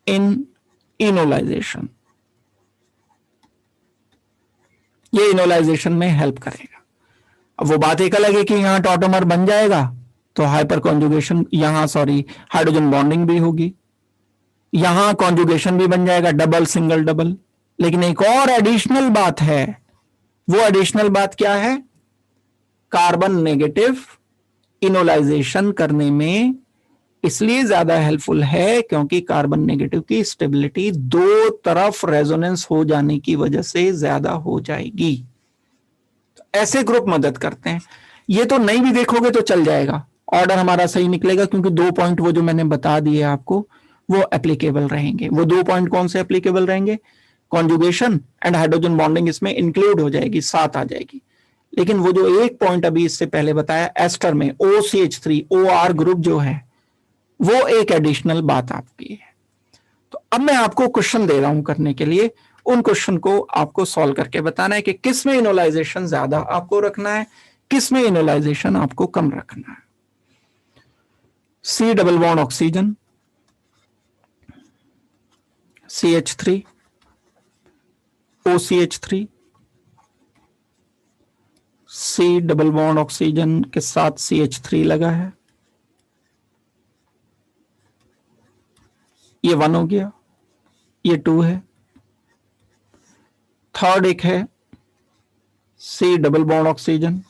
इन इनोलाइजेशन, ये इनोलाइजेशन में हेल्प करेगा। अब वो बात एक अलग है कि यहां टॉटोमर बन जाएगा तो हाइपर कॉन्जुगेशन, यहां सॉरी हाइड्रोजन बॉन्डिंग भी होगी, यहां कॉन्जुगेशन भी बन जाएगा, डबल सिंगल डबल। लेकिन एक और एडिशनल बात है, वो एडिशनल बात क्या है, कार्बन नेगेटिव इनोलाइजेशन करने में इसलिए ज्यादा हेल्पफुल है क्योंकि कार्बन नेगेटिव की स्टेबिलिटी 2 तरफ रेजोनेंस हो जाने की वजह से ज्यादा हो जाएगी। तो ऐसे ग्रुप मदद करते हैं। ये तो नहीं भी देखोगे तो चल जाएगा, ऑर्डर हमारा सही निकलेगा, क्योंकि 2 पॉइंट वो जो मैंने बता दिए आपको वो एप्लीकेबल रहेंगे। वो 2 पॉइंट कौन से एप्लीकेबल रहेंगे, कॉन्जुगेशन एंड हाइड्रोजन बॉन्डिंग इसमें इंक्लूड हो जाएगी, साथ आ जाएगी। लेकिन वो जो एक पॉइंट अभी इससे पहले बताया, एस्टर में OCH3 OR ग्रुप जो है वो एक एडिशनल बात आपकी है। तो अब मैं आपको क्वेश्चन दे रहा हूं करने के लिए, उन क्वेश्चन को आपको सॉल्व करके बताना है कि किस में इनोलाइजेशन ज्यादा आपको रखना है, किस में इनोलाइजेशन आपको कम रखना है। C double bond oxygen CH3 OCH3, C double bond oxygen के साथ CH3 लगा है, ये 1 हो गया, ये 2 है। थर्ड एक है C double bond oxygen,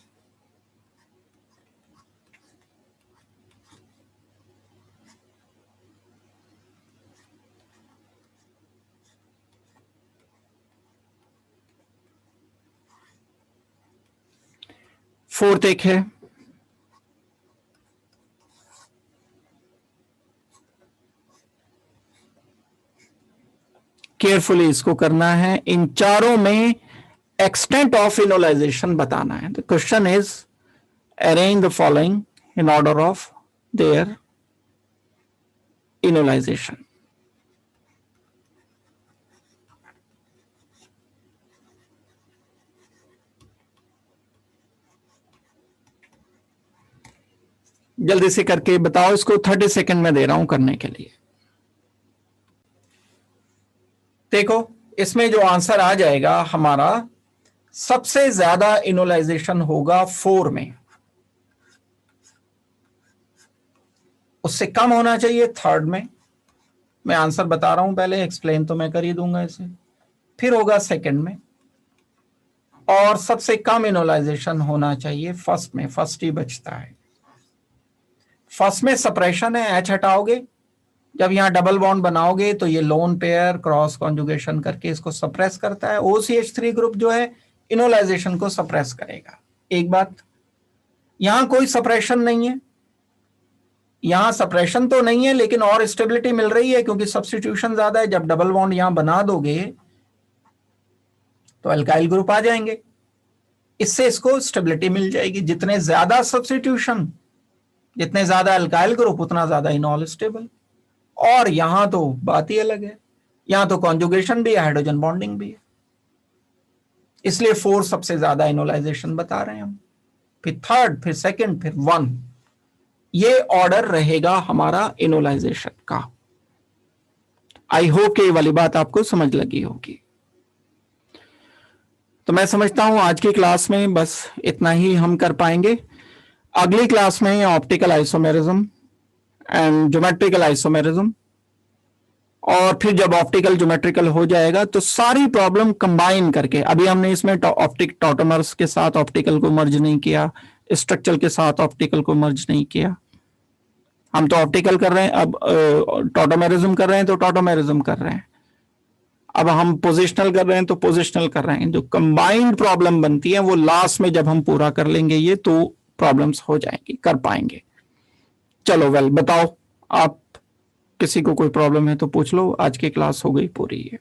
fourth एक है केयरफुली इसको करना है, इन चारों में एक्सटेंट ऑफ इनोलाइजेशन बताना है। The question is arrange the following in order of their enolisation. जल्दी से करके बताओ, इसको 30 सेकंड में दे रहा हूं करने के लिए। देखो इसमें जो आंसर आ जाएगा हमारा, सबसे ज्यादा इनोलाइजेशन होगा 4 में, उससे कम होना चाहिए थर्ड में। मैं आंसर बता रहा हूं, पहले एक्सप्लेन तो मैं कर ही दूंगा इसे, फिर होगा सेकंड में, और सबसे कम इनोलाइजेशन होना चाहिए फर्स्ट में। फर्स्ट ही बचता है। फर्स्ट में सप्रेशन है, H हटाओगे, जब यहां डबल बॉन्ड बनाओगे तो ये लोन पेयर क्रॉस कॉन्जुगेशन करके इसको सप्रेस करता है। OCH3 ग्रुप जो है इनोलाइजेशन को सप्रेस करेगा। एक बात, यहां कोई सप्रेशन नहीं है, यहां सप्रेशन तो नहीं है लेकिन और स्टेबिलिटी मिल रही है क्योंकि सब्स्टिट्यूशन ज्यादा है। जब डबल बॉन्ड यहां बना दोगे तो अल्काइल ग्रुप आ जाएंगे, इससे इसको स्टेबिलिटी मिल जाएगी। जितने ज्यादा सब्स्टिट्यूशन, जितने ज्यादा अल्काइल ग्रुप, उतना ज्यादा इनॉल स्टेबल। और यहां तो बात ही अलग है, यहां तो कॉन्जुगेशन भी है, हाइड्रोजन बॉन्डिंग भी है, इसलिए 4 सबसे ज्यादा इनोलाइजेशन बता रहे हैं हम। फिर थर्ड, फिर सेकंड, फिर 1, ये ऑर्डर रहेगा हमारा इनोलाइजेशन का। आई होप कि ये वाली बात आपको समझ लगी होगी। तो मैं समझता हूं आज की क्लास में बस इतना ही हम कर पाएंगे। अगली क्लास में optical isomerism and geometrical isomerism, और फिर जब ऑप्टिकल ज्योमेट्रिकल हो जाएगा तो सारी प्रॉब्लम कंबाइन करके, अभी हमने इसमें ऑप्टिक टॉटोमर्स के साथ ऑप्टिकल को मर्ज नहीं किया, स्ट्रक्चरल के साथ ऑप्टिकल को मर्ज नहीं किया। हम तो ऑप्टिकल कर रहे हैं, अब टॉटोमेरिज्म कर रहे हैं तो टॉटोमेरिज्म कर रहे हैं, अब हम पोजिशनल कर रहे हैं तो पोजिशनल कर रहे हैं। जो कंबाइंड प्रॉब्लम बनती है वो लास्ट में जब हम पूरा कर लेंगे ये, तो प्रॉब्लम्स हो जाएंगी, कर पाएंगे। चलो वेल, बताओ आप, किसी को कोई प्रॉब्लम है तो पूछ लो। आज की क्लास हो गई पूरी है।